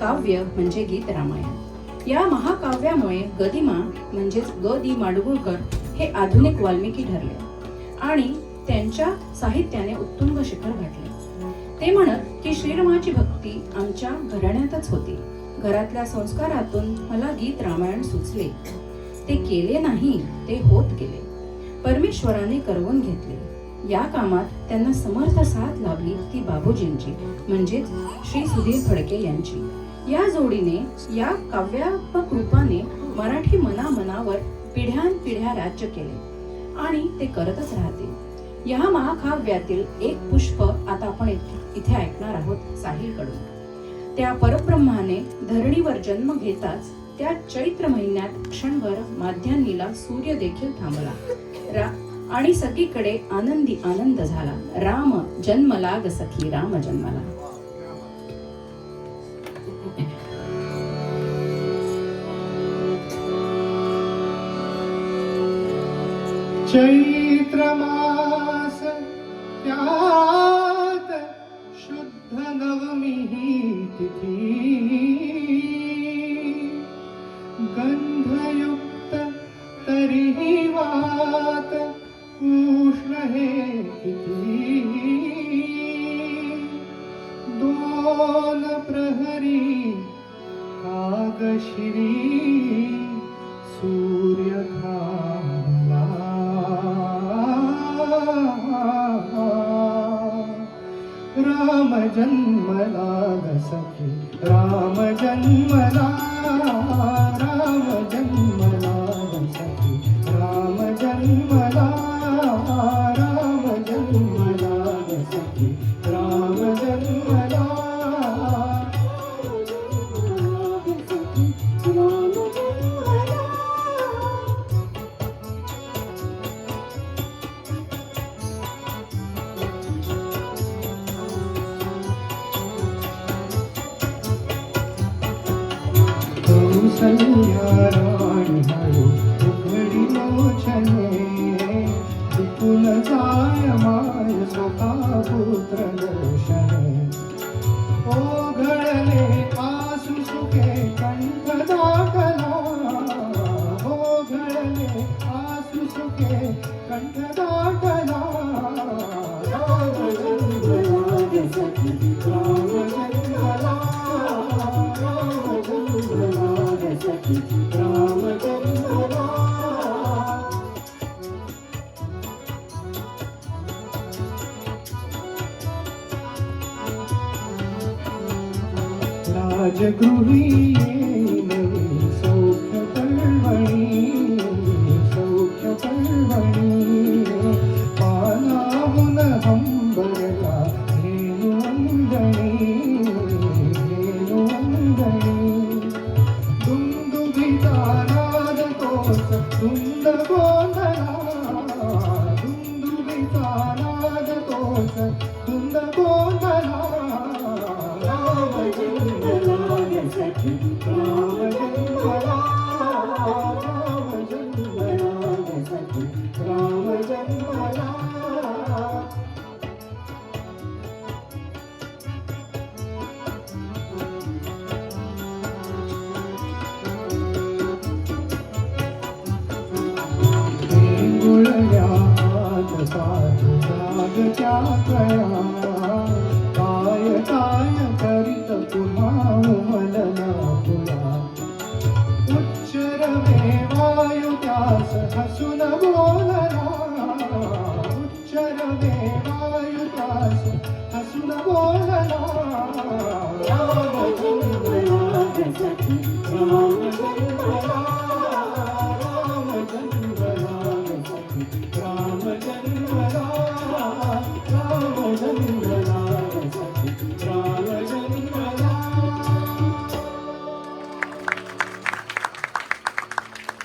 काव्य म्हणजे गीत रामायण. या महाकाव्यामुळे गदिमा म्हणजेच ग दि माडगुळकर हे आधुनिक वाल्मिकी ठरले आणि त्यांच्या साहित्याने उत्तुंग शिखर गाठले. ते म्हणत की श्रीरामाची भक्ती आमच्या घराण्यातच होती. घरातल्या संस्कारातून मला गीत रामायण सुचले. ते केले नाही, ते होत गेले. परमेश्वराने करवून घेतले. या कामात त्यांना समर्थ साथ लाभली ती बाबूजींची म्हणजेच श्री सुधीर फडके यांची. या जोडीने या काव्यात्मक रूपाने मराठी मनामनावर पिढ्यानपिढ्या राज्य केले आणि ते करतच राहतील. या महाकाव्यातील एक पुष्प आता आपण इथे ऐकणार आहोत साहिलकडून. त्या परब्रह्माने धरणीवर जन्म घेताच त्या चैत्र महिन्यात क्षणभर माध्यान्नीला सूर्य देखील थांबला आणि सगळीकडे आनंदी आनंद झाला. राम जन्मला ग सखी राम जन्मला. चैत्र मास त्यात शुद्ध नवमी तिथी गंधयुक्त तरीही वात उष्ण हे किती. दोन प्रहरी कागशिरी सूर्य खाला राम जन्मला ग सखी राम जन्मला राम जन्मला ग सखी राम जन्मला राम जन्मला ग सखी राम जन्मला कौसल्या राणी हळू उघडी लोचने विपुल जाय माय स्वतः पुत्र दर्शने ओघळले आसु सुखे कंठ दाटला ओघळले आसु सुखे कंठ दाटला राम जन्मला ग सखी राम जन्मला राम जन्मला ग सखी राम जन्मला राजगृही येई सौख्य पर्वणी सौख्य पर्वणी पानाहुन हंबरला धेनुवंदनी दुंदुभिता नाद तोच दुंद गोंधळा दुंदुभिता नाद तोच दुंद गोंधळा राम जन्मला ग सखी राम जन्मला राम जन्मला ग सखी राम जन्मला गुळयात साधू जागत्या कळा काय काय करीत पुन्हा उमलला तुला उच्चरवे वायू त्यास हसून बोलला उच्चरवे वायू त्यास हसून बोलला राम जन्मला ग सखी राम जन्मला राम जन्मला ग सखी राम जन्मला राम जन्मला ग सखी राम जन्मला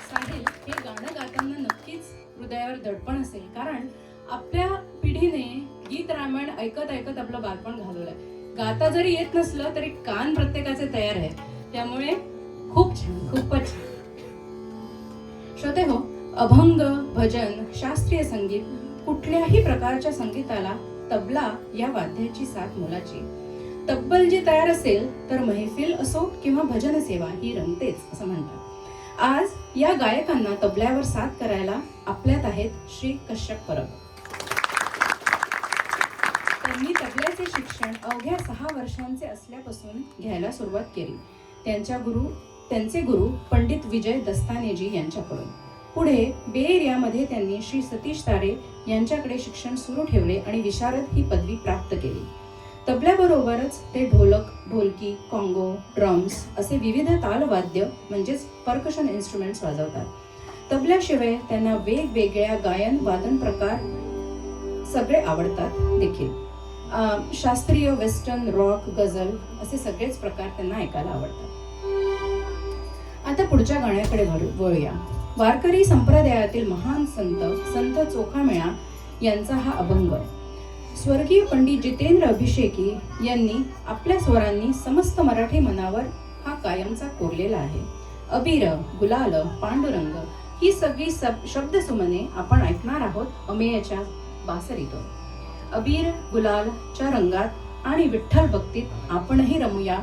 साहिल हे गाणं गाताना नक्कीच हृदयावर दडपण असेल, कारण आपल्या पिढीने गीत रामायण ऐकत ऐकत आपलं बालपण घालवलंय. गाता जरी येत नसलं तरी कान प्रत्येकाचे तयार आहेत, त्यामुळे खूप छान, खूपच छान. श्रोते हो, अभंग, भजन, शास्त्रीय संगीत, कुठल्याही प्रकारच्या संगीताला तबला या वाद्याची साथ मोलाची. तब्बल जी तयार असेल तर मैफिल असो किंवा भजन सेवा ही रंगतेच असं म्हणतात. आज या गायकांना तबल्यावर साथ करायला आपल्यात आहेत श्री कश्यप परब. त्यांनी तबल्याचे शिक्षण अवघ्या 6 वर्षांचे असल्यापासून घ्यायला सुरुवात केली. त्यांचे गुरु पंडित विजय दस्तानेजी यांच्याकडून. पुढे बे एरियामध्ये त्यांनी श्री सतीश तारे यांच्याकडे शिक्षण सुरू ठेवले आणि विशारद ही पदवी प्राप्त केली. तबल्याबरोबरच ते ढोलक, ढोलकी, कॉंगो, ड्रम्स असे विविध तालवाद्य म्हणजेच पर्कशन इन्स्ट्रुमेंट्स वाजवतात. तबल्याशिवाय त्यांना वेगवेगळ्या गायन वादन प्रकार सगळे आवडतात देखील. शास्त्रीय, वेस्टर्न, रॉक, गझल असे सगळेच प्रकार त्यांना ऐकायला आवडतात. आता पुढच्या गाण्याकडे वळूया. वारकरी संप्रदायातील महान संत चोखामेळा यांचा हा अभंग. स्वर्गीय पंडित जितेंद्र अभिषेकी यांनी आपल्या स्वरांनी समस्त मराठी मनावर हा कायमचा कोरलेला आहे. अबीर, गुलाल, पांडुरंग ही सगळी शब्दसुमने आपण ऐकणार आहोत अमेयच्या बासरीतून. अबीर गुलालच्या रंगात आणि विठ्ठल भक्तीत आपणही रंगूया.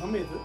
हम येतो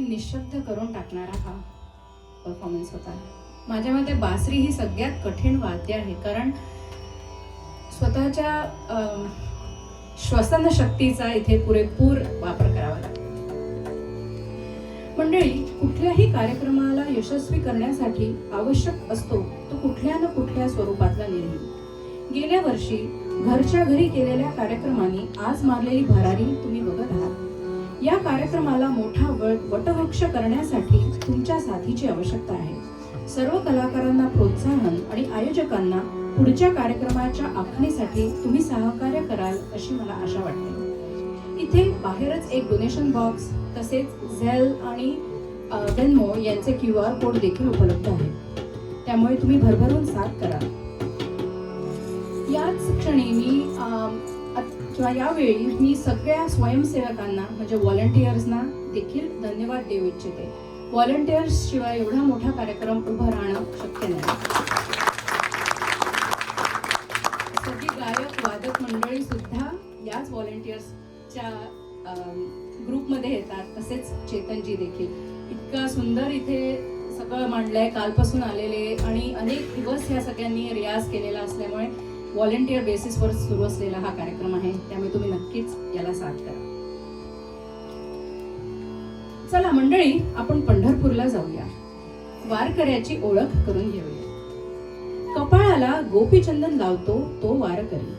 निशब्द करून टाकणारा हा परफॉर्मन्स होता. माझ्या मते बासरी ही सगळ्यात कठीण वाद्य आहे, कारण स्वतःच्या श्वसन शक्तीचा इथे पुरेपूर वापर करावा लागतो. मंडळी, कुठल्याही कार्यक्रमाला यशस्वी करण्यासाठी आवश्यक असतो तो कुठल्या न कुठल्या स्वरूपातला निर्णय. गेल्या वर्षी घरच्या घरी केलेल्या कार्यक्रमांनी आज मारलेली भरारी तुम्ही बघत आहात. या कार्यक्रमाला मोठा वटवृक्ष करण्यासाठी तुमच्या साथीची आवश्यकता आहे. सर्व कलाकारांना प्रोत्साहन आणि आयोजकांना पुढच्या कार्यक्रमाच्या आखणीसाठी तुम्ही सहकार्य कराल अशी मला आशा वाटते. इथे बाहेरच एक डोनेशन बॉक्स तसेच झेल आणि वेन्मो यांचे QR कोड देखील उपलब्ध आहे. त्यामुळे तुम्ही भरभरून साथ करा. याच क्षणी यावेळी मी सगळ्या स्वयंसेवकांना म्हणजे व्हॉलंटियर्सना देखील धन्यवाद देऊ इच्छिते. व्हॉलंटियर्स शिवाय एवढा मोठा कार्यक्रम उभं राहणं शक्य नाही. सगळी गायक वादक मंडळी सुद्धा याच व्हॉलंटियर्सच्या ग्रुपमध्ये येतात. तसेच चेतनजी देखील. इतका सुंदर इथे सगळं मांडलंय, कालपासून आलेले आणि अनेक दिवस ह्या सगळ्यांनी रियाज केलेला असल्यामुळे व्हॉलंटियर बेसिसवर सुरू असलेला हा कार्यक्रम आहे. त्यामुळे तुम्ही नक्कीच याला साथ करा. चला मंडळी, आपण पंढरपूरला जाऊया. वारकऱ्याची ओळख करून घेऊया. कपाळाला गोपीचंदन लावतो तो वारकरी,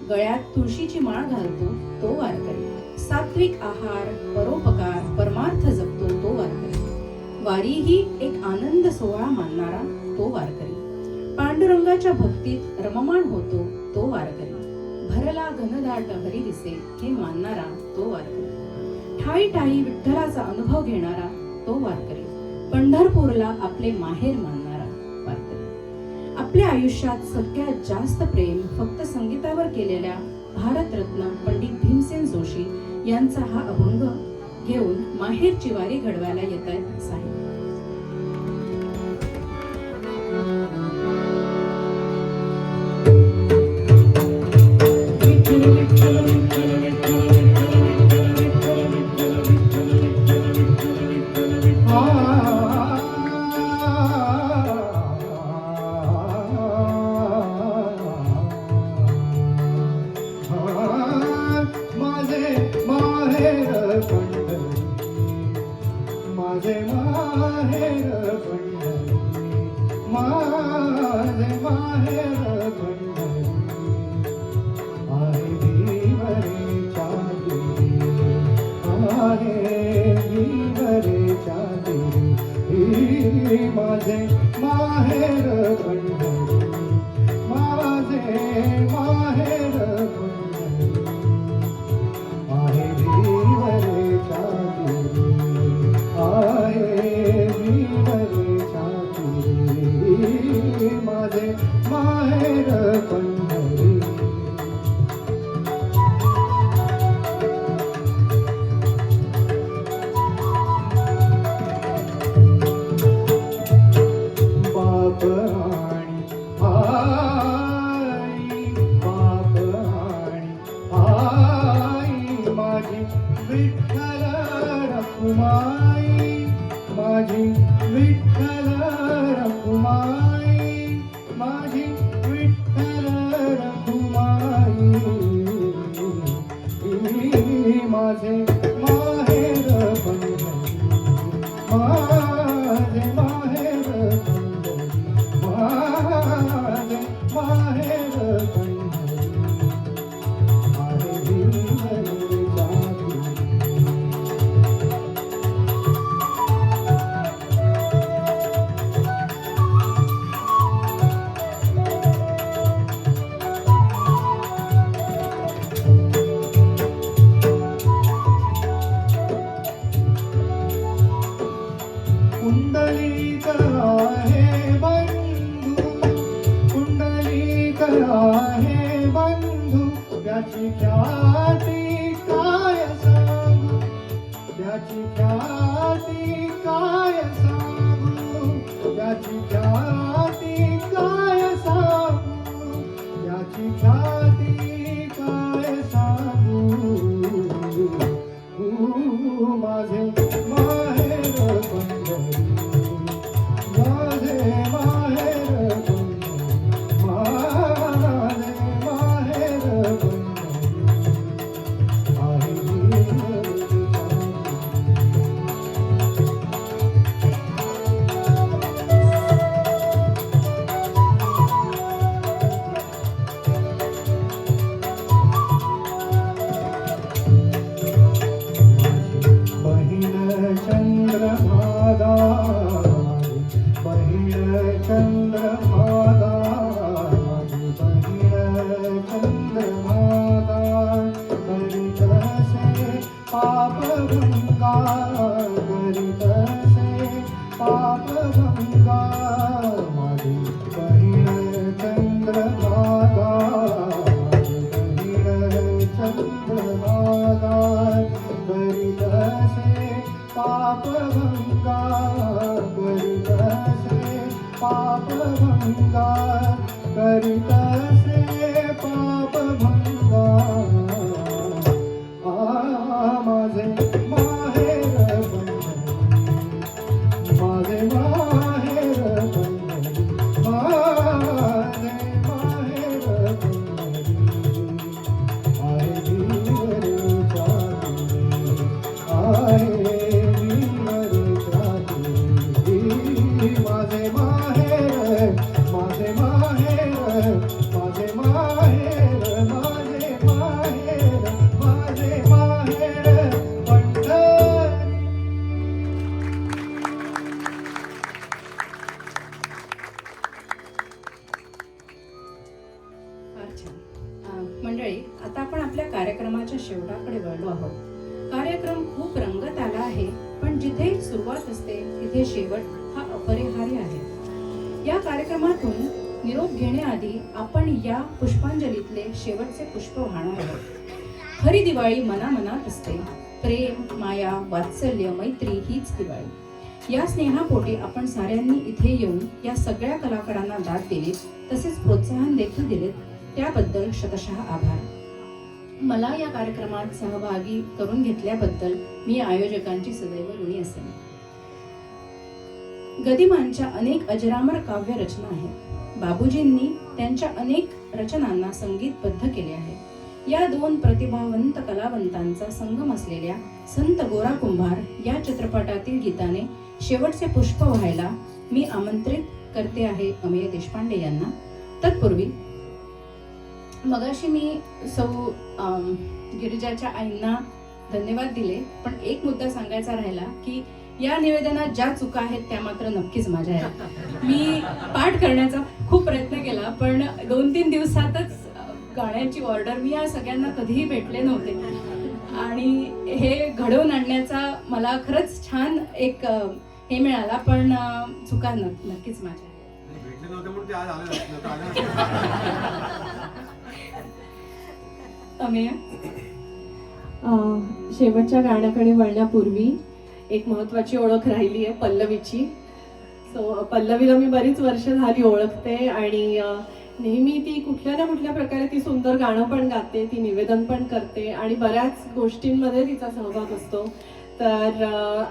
गळ्यात तुळशीची माळ घालतो तो वारकरी, सात्विक आहार, परोपकार, परमार्थ जपतो तो वारकरी, वारी ही एक आनंद सोहळा मानणारा तो वारकरी, पांडुरंगाच्या भक्तीत रममाण होतो तो वारकरी, भरला घनदाट हरी दिसे हे मानणारा तो वारकरी, ठाई ठाई विठ्ठलाचा अनुभव घेणारा तो वारकरी, पंढरपूरला आपले माहेर मानणारा वारकरी. आपल्या आयुष्यात सगळ्यात जास्त प्रेम फक्त संगीतावर केलेल्या भारतरत्न पंडित भीमसेन जोशी यांचा हा अभंग घेऊन माहेरची वारी घडवायला येत आहेत साहेब. माझे माहेर पंढरी, माझे माहेर पंढरी, माझे माहेर पंढरी, आहे विवरेच्या देवी, आहे विवरेच्या देवी, माझे माहेर पंढरी, माझे माहेर पंढरी, आहे विवरेच्या देवी, आहे विवरेच्या देवी, माझे माहेर पंढरी. बाप आणि आई, बाप आणि आई, माझी विठ्ठल रखुमाई, माझी विठ्ठल रखुमाई, माझी विठ्ठल रखुमाई, माझे माहेर पंढरी, माझे माहेर पंढरी, माझे माहेर पंढरी, आहे विवरेच्या देवी. कुंडलिक आहे बंधू, कुंडलिक आहे बंधू, त्याची ख्याती काय सांगू, त्याची ख्याती काय सांगू, त्याची ख्याती काय सांगू, त्याची ख्याती काय सांगू, माझे माहेर पंढरी, माझे माहेर पंढरी, माझे माहेर पंढरी, आहे विवरेच्या बहीण चंद्रभागा, बहीण चंद्रभागा, बहीण चंद्रभागा, करीत असे पापभंगा, करीत असे पापभंगा, माझी बहीण चंद्रभागा, माझी बहीण चंद्रभागा, करीत असे पापभंगा, करीत असे पापभंगा, करीत असे पापभंगा, माझे माहेर पंढरी, माझे माहेर पंढरी, माझे माहेर पंढरी, आहे विवरेच्या देवी, आहे विवरेच्या देवी, माझे माहेर, माझे माहेर, माझे माहेर, माझे माहेर, माझे माहेर पंढरी. फार छान. मंडळी, आता आपण आपल्या कार्यक्रमाच्या शेवटाकडे वळलो आहोत. कार्यक्रम खूप रंगत आला आहे, पण जिथे सुरुवात असते तिथे शेवट हा अपरिहार्य आहे. या कार्यक्रमातून निरोप घेण्याआधी आपण या पुष्पांजलीतले शेवटचे पुष्प वाहणार आहोत. खरी दिवाळी मनामनात असते, प्रेम, माया, वात्सल्य, मैत्री हीच दिवाळी. या स्नेहापोटी आपण साऱ्यांनी इथे येऊन या सगळ्या कलाकारांना दाद दिली, तसेच प्रोत्साहन देखील दिलेत, त्याबद्दल शतशः आभार. मला या कार्यक्रमात सहभागी करून घेतल्याबद्दल मी आयोजकांची सदैव ऋणी असेन. गदिमांच्या अनेक अजरामर काव्य रचना आहेत. बाबूजींनी त्यांच्या अनेक रचनांना संगीतबद्ध केले आहे. या दोन प्रतिभावंत कलावंतांचा संगम असलेल्या संत गोरा कुंभार या चित्रपटातील गीताने शेवटचे पुष्प व्हायला मी आमंत्रित करते आहे अमेय देशपांडे यांना. तत्पूर्वी मगाशी मी सौ गिरिजाच्या आईंना धन्यवाद दिले, पण एक मुद्दा सांगायचा राहिला की या निवेदनात ज्या चुका आहेत त्या मात्र नक्कीच माझ्या आहेत. मी पाठ करण्याचा खूप प्रयत्न केला, पण 2-3 दिवसातच गाण्याची ऑर्डर, मी या सगळ्यांना कधीही भेटले नव्हते आणि हे घडवून आणण्याचा मला खरंच छान एक हे मिळाला, पण चुका नक्कीच माझ्या आहेत. भेटले नव्हते म्हणून ते आज आले नसते. अमेय, शेवटच्या गाण्याकडे वळण्यापूर्वी एक महत्वाची ओळख राहिली आहे पल्लवीची. सो पल्लवीला मी बरीच वर्ष झाली ओळखते आणि नेहमी ती कुठल्या ना कुठल्या प्रकारे ती सुंदर गाणं पण गाते, ती निवेदन पण करते आणि बऱ्याच गोष्टींमध्ये तिचा सहभाग असतो. तर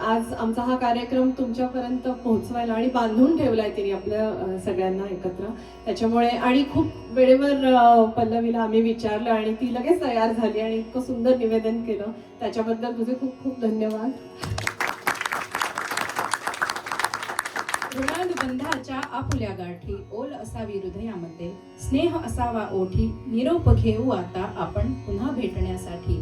आज आमचा हा कार्यक्रम तुमच्यापर्यंत पोहोचवायला आणि बांधून ठेवलाय तिने आपल्या सगळ्यांना एकत्र. त्याच्यामुळे आणि खूप वेळेवर पल्लवीला आम्ही विचारलं आणि ती लगेच तयार झाली आणि इतकं सुंदर निवेदन केलं. त्याच्याबद्दल तुझे खूप खूप धन्यवाद. ऋणानुबंधाच्या आपुल्या गाठी, ओल असावी हृदयामध्ये, स्नेह असावा ओठी, निरोप घेऊ आता आपण पुन्हा भेटण्यासाठी.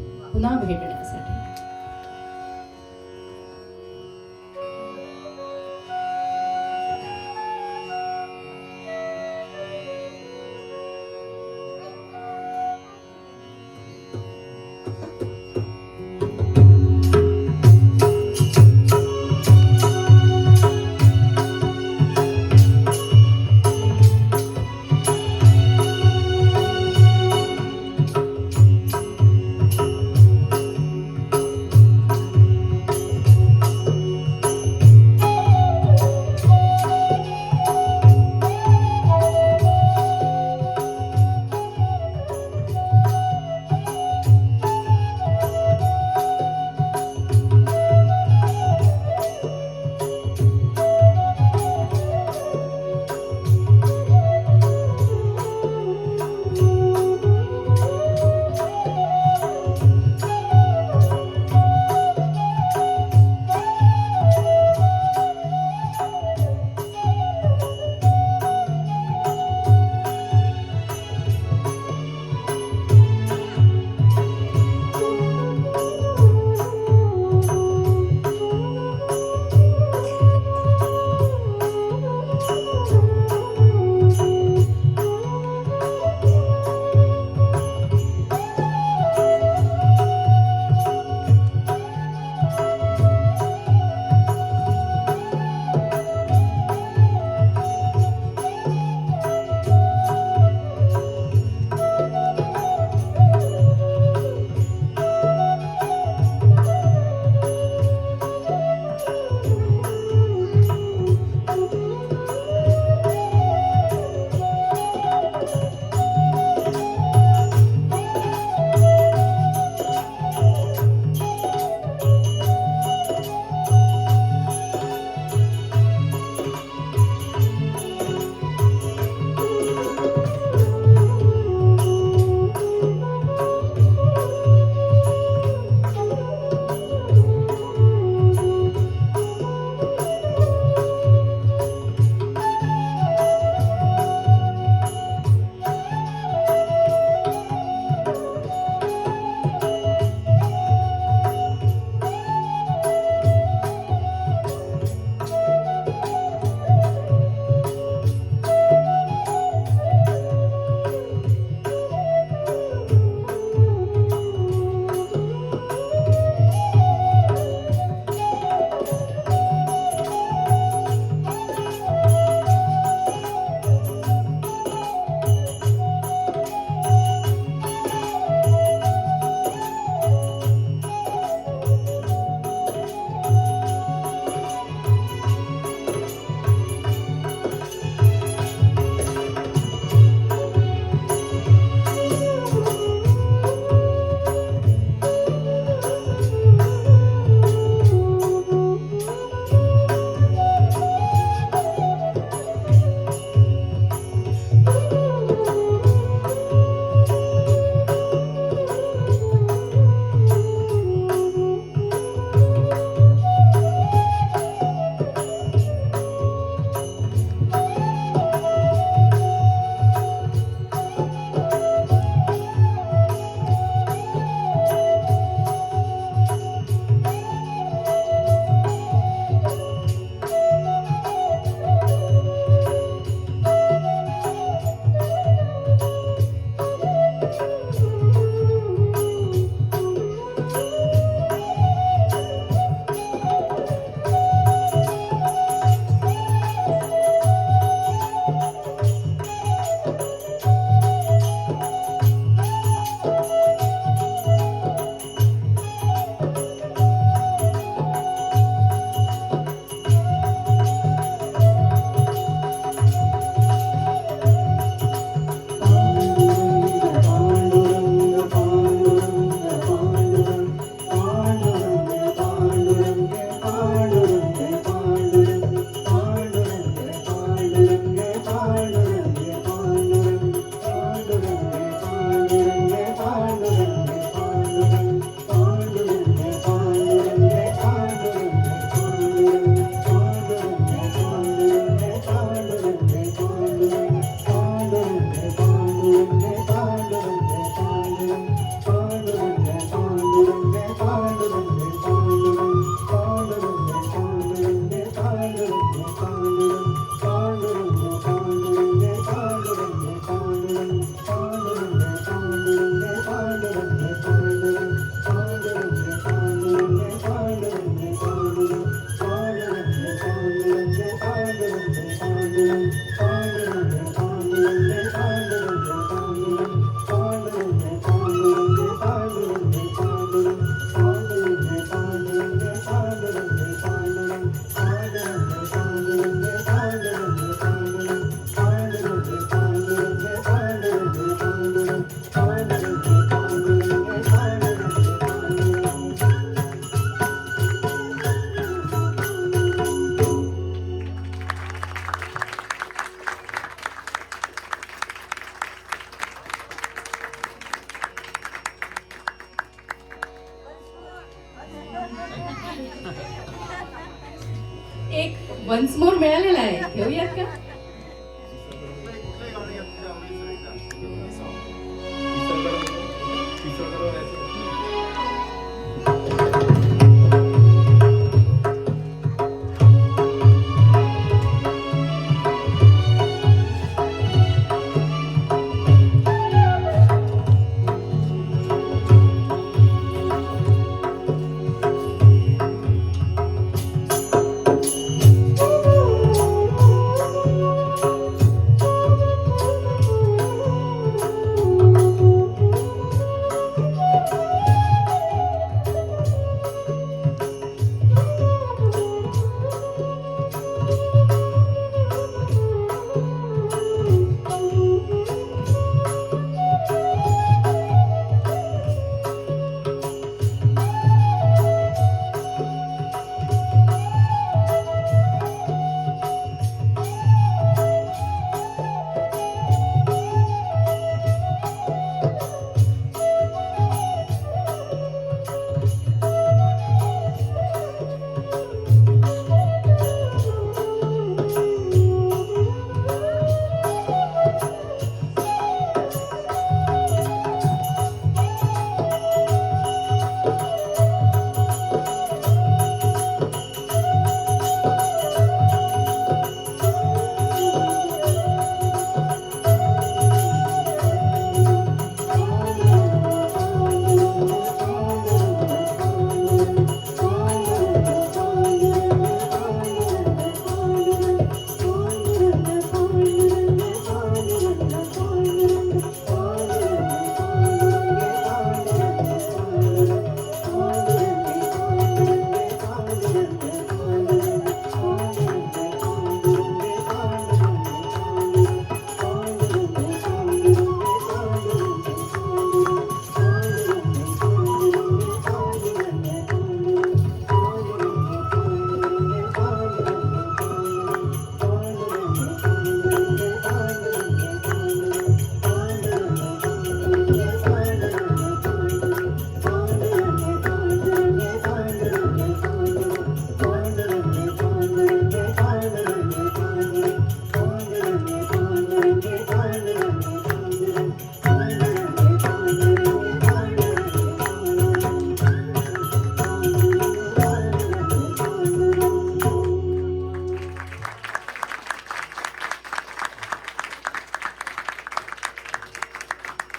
वन्स मोर मिळालेला आहे, ठेवूयात का?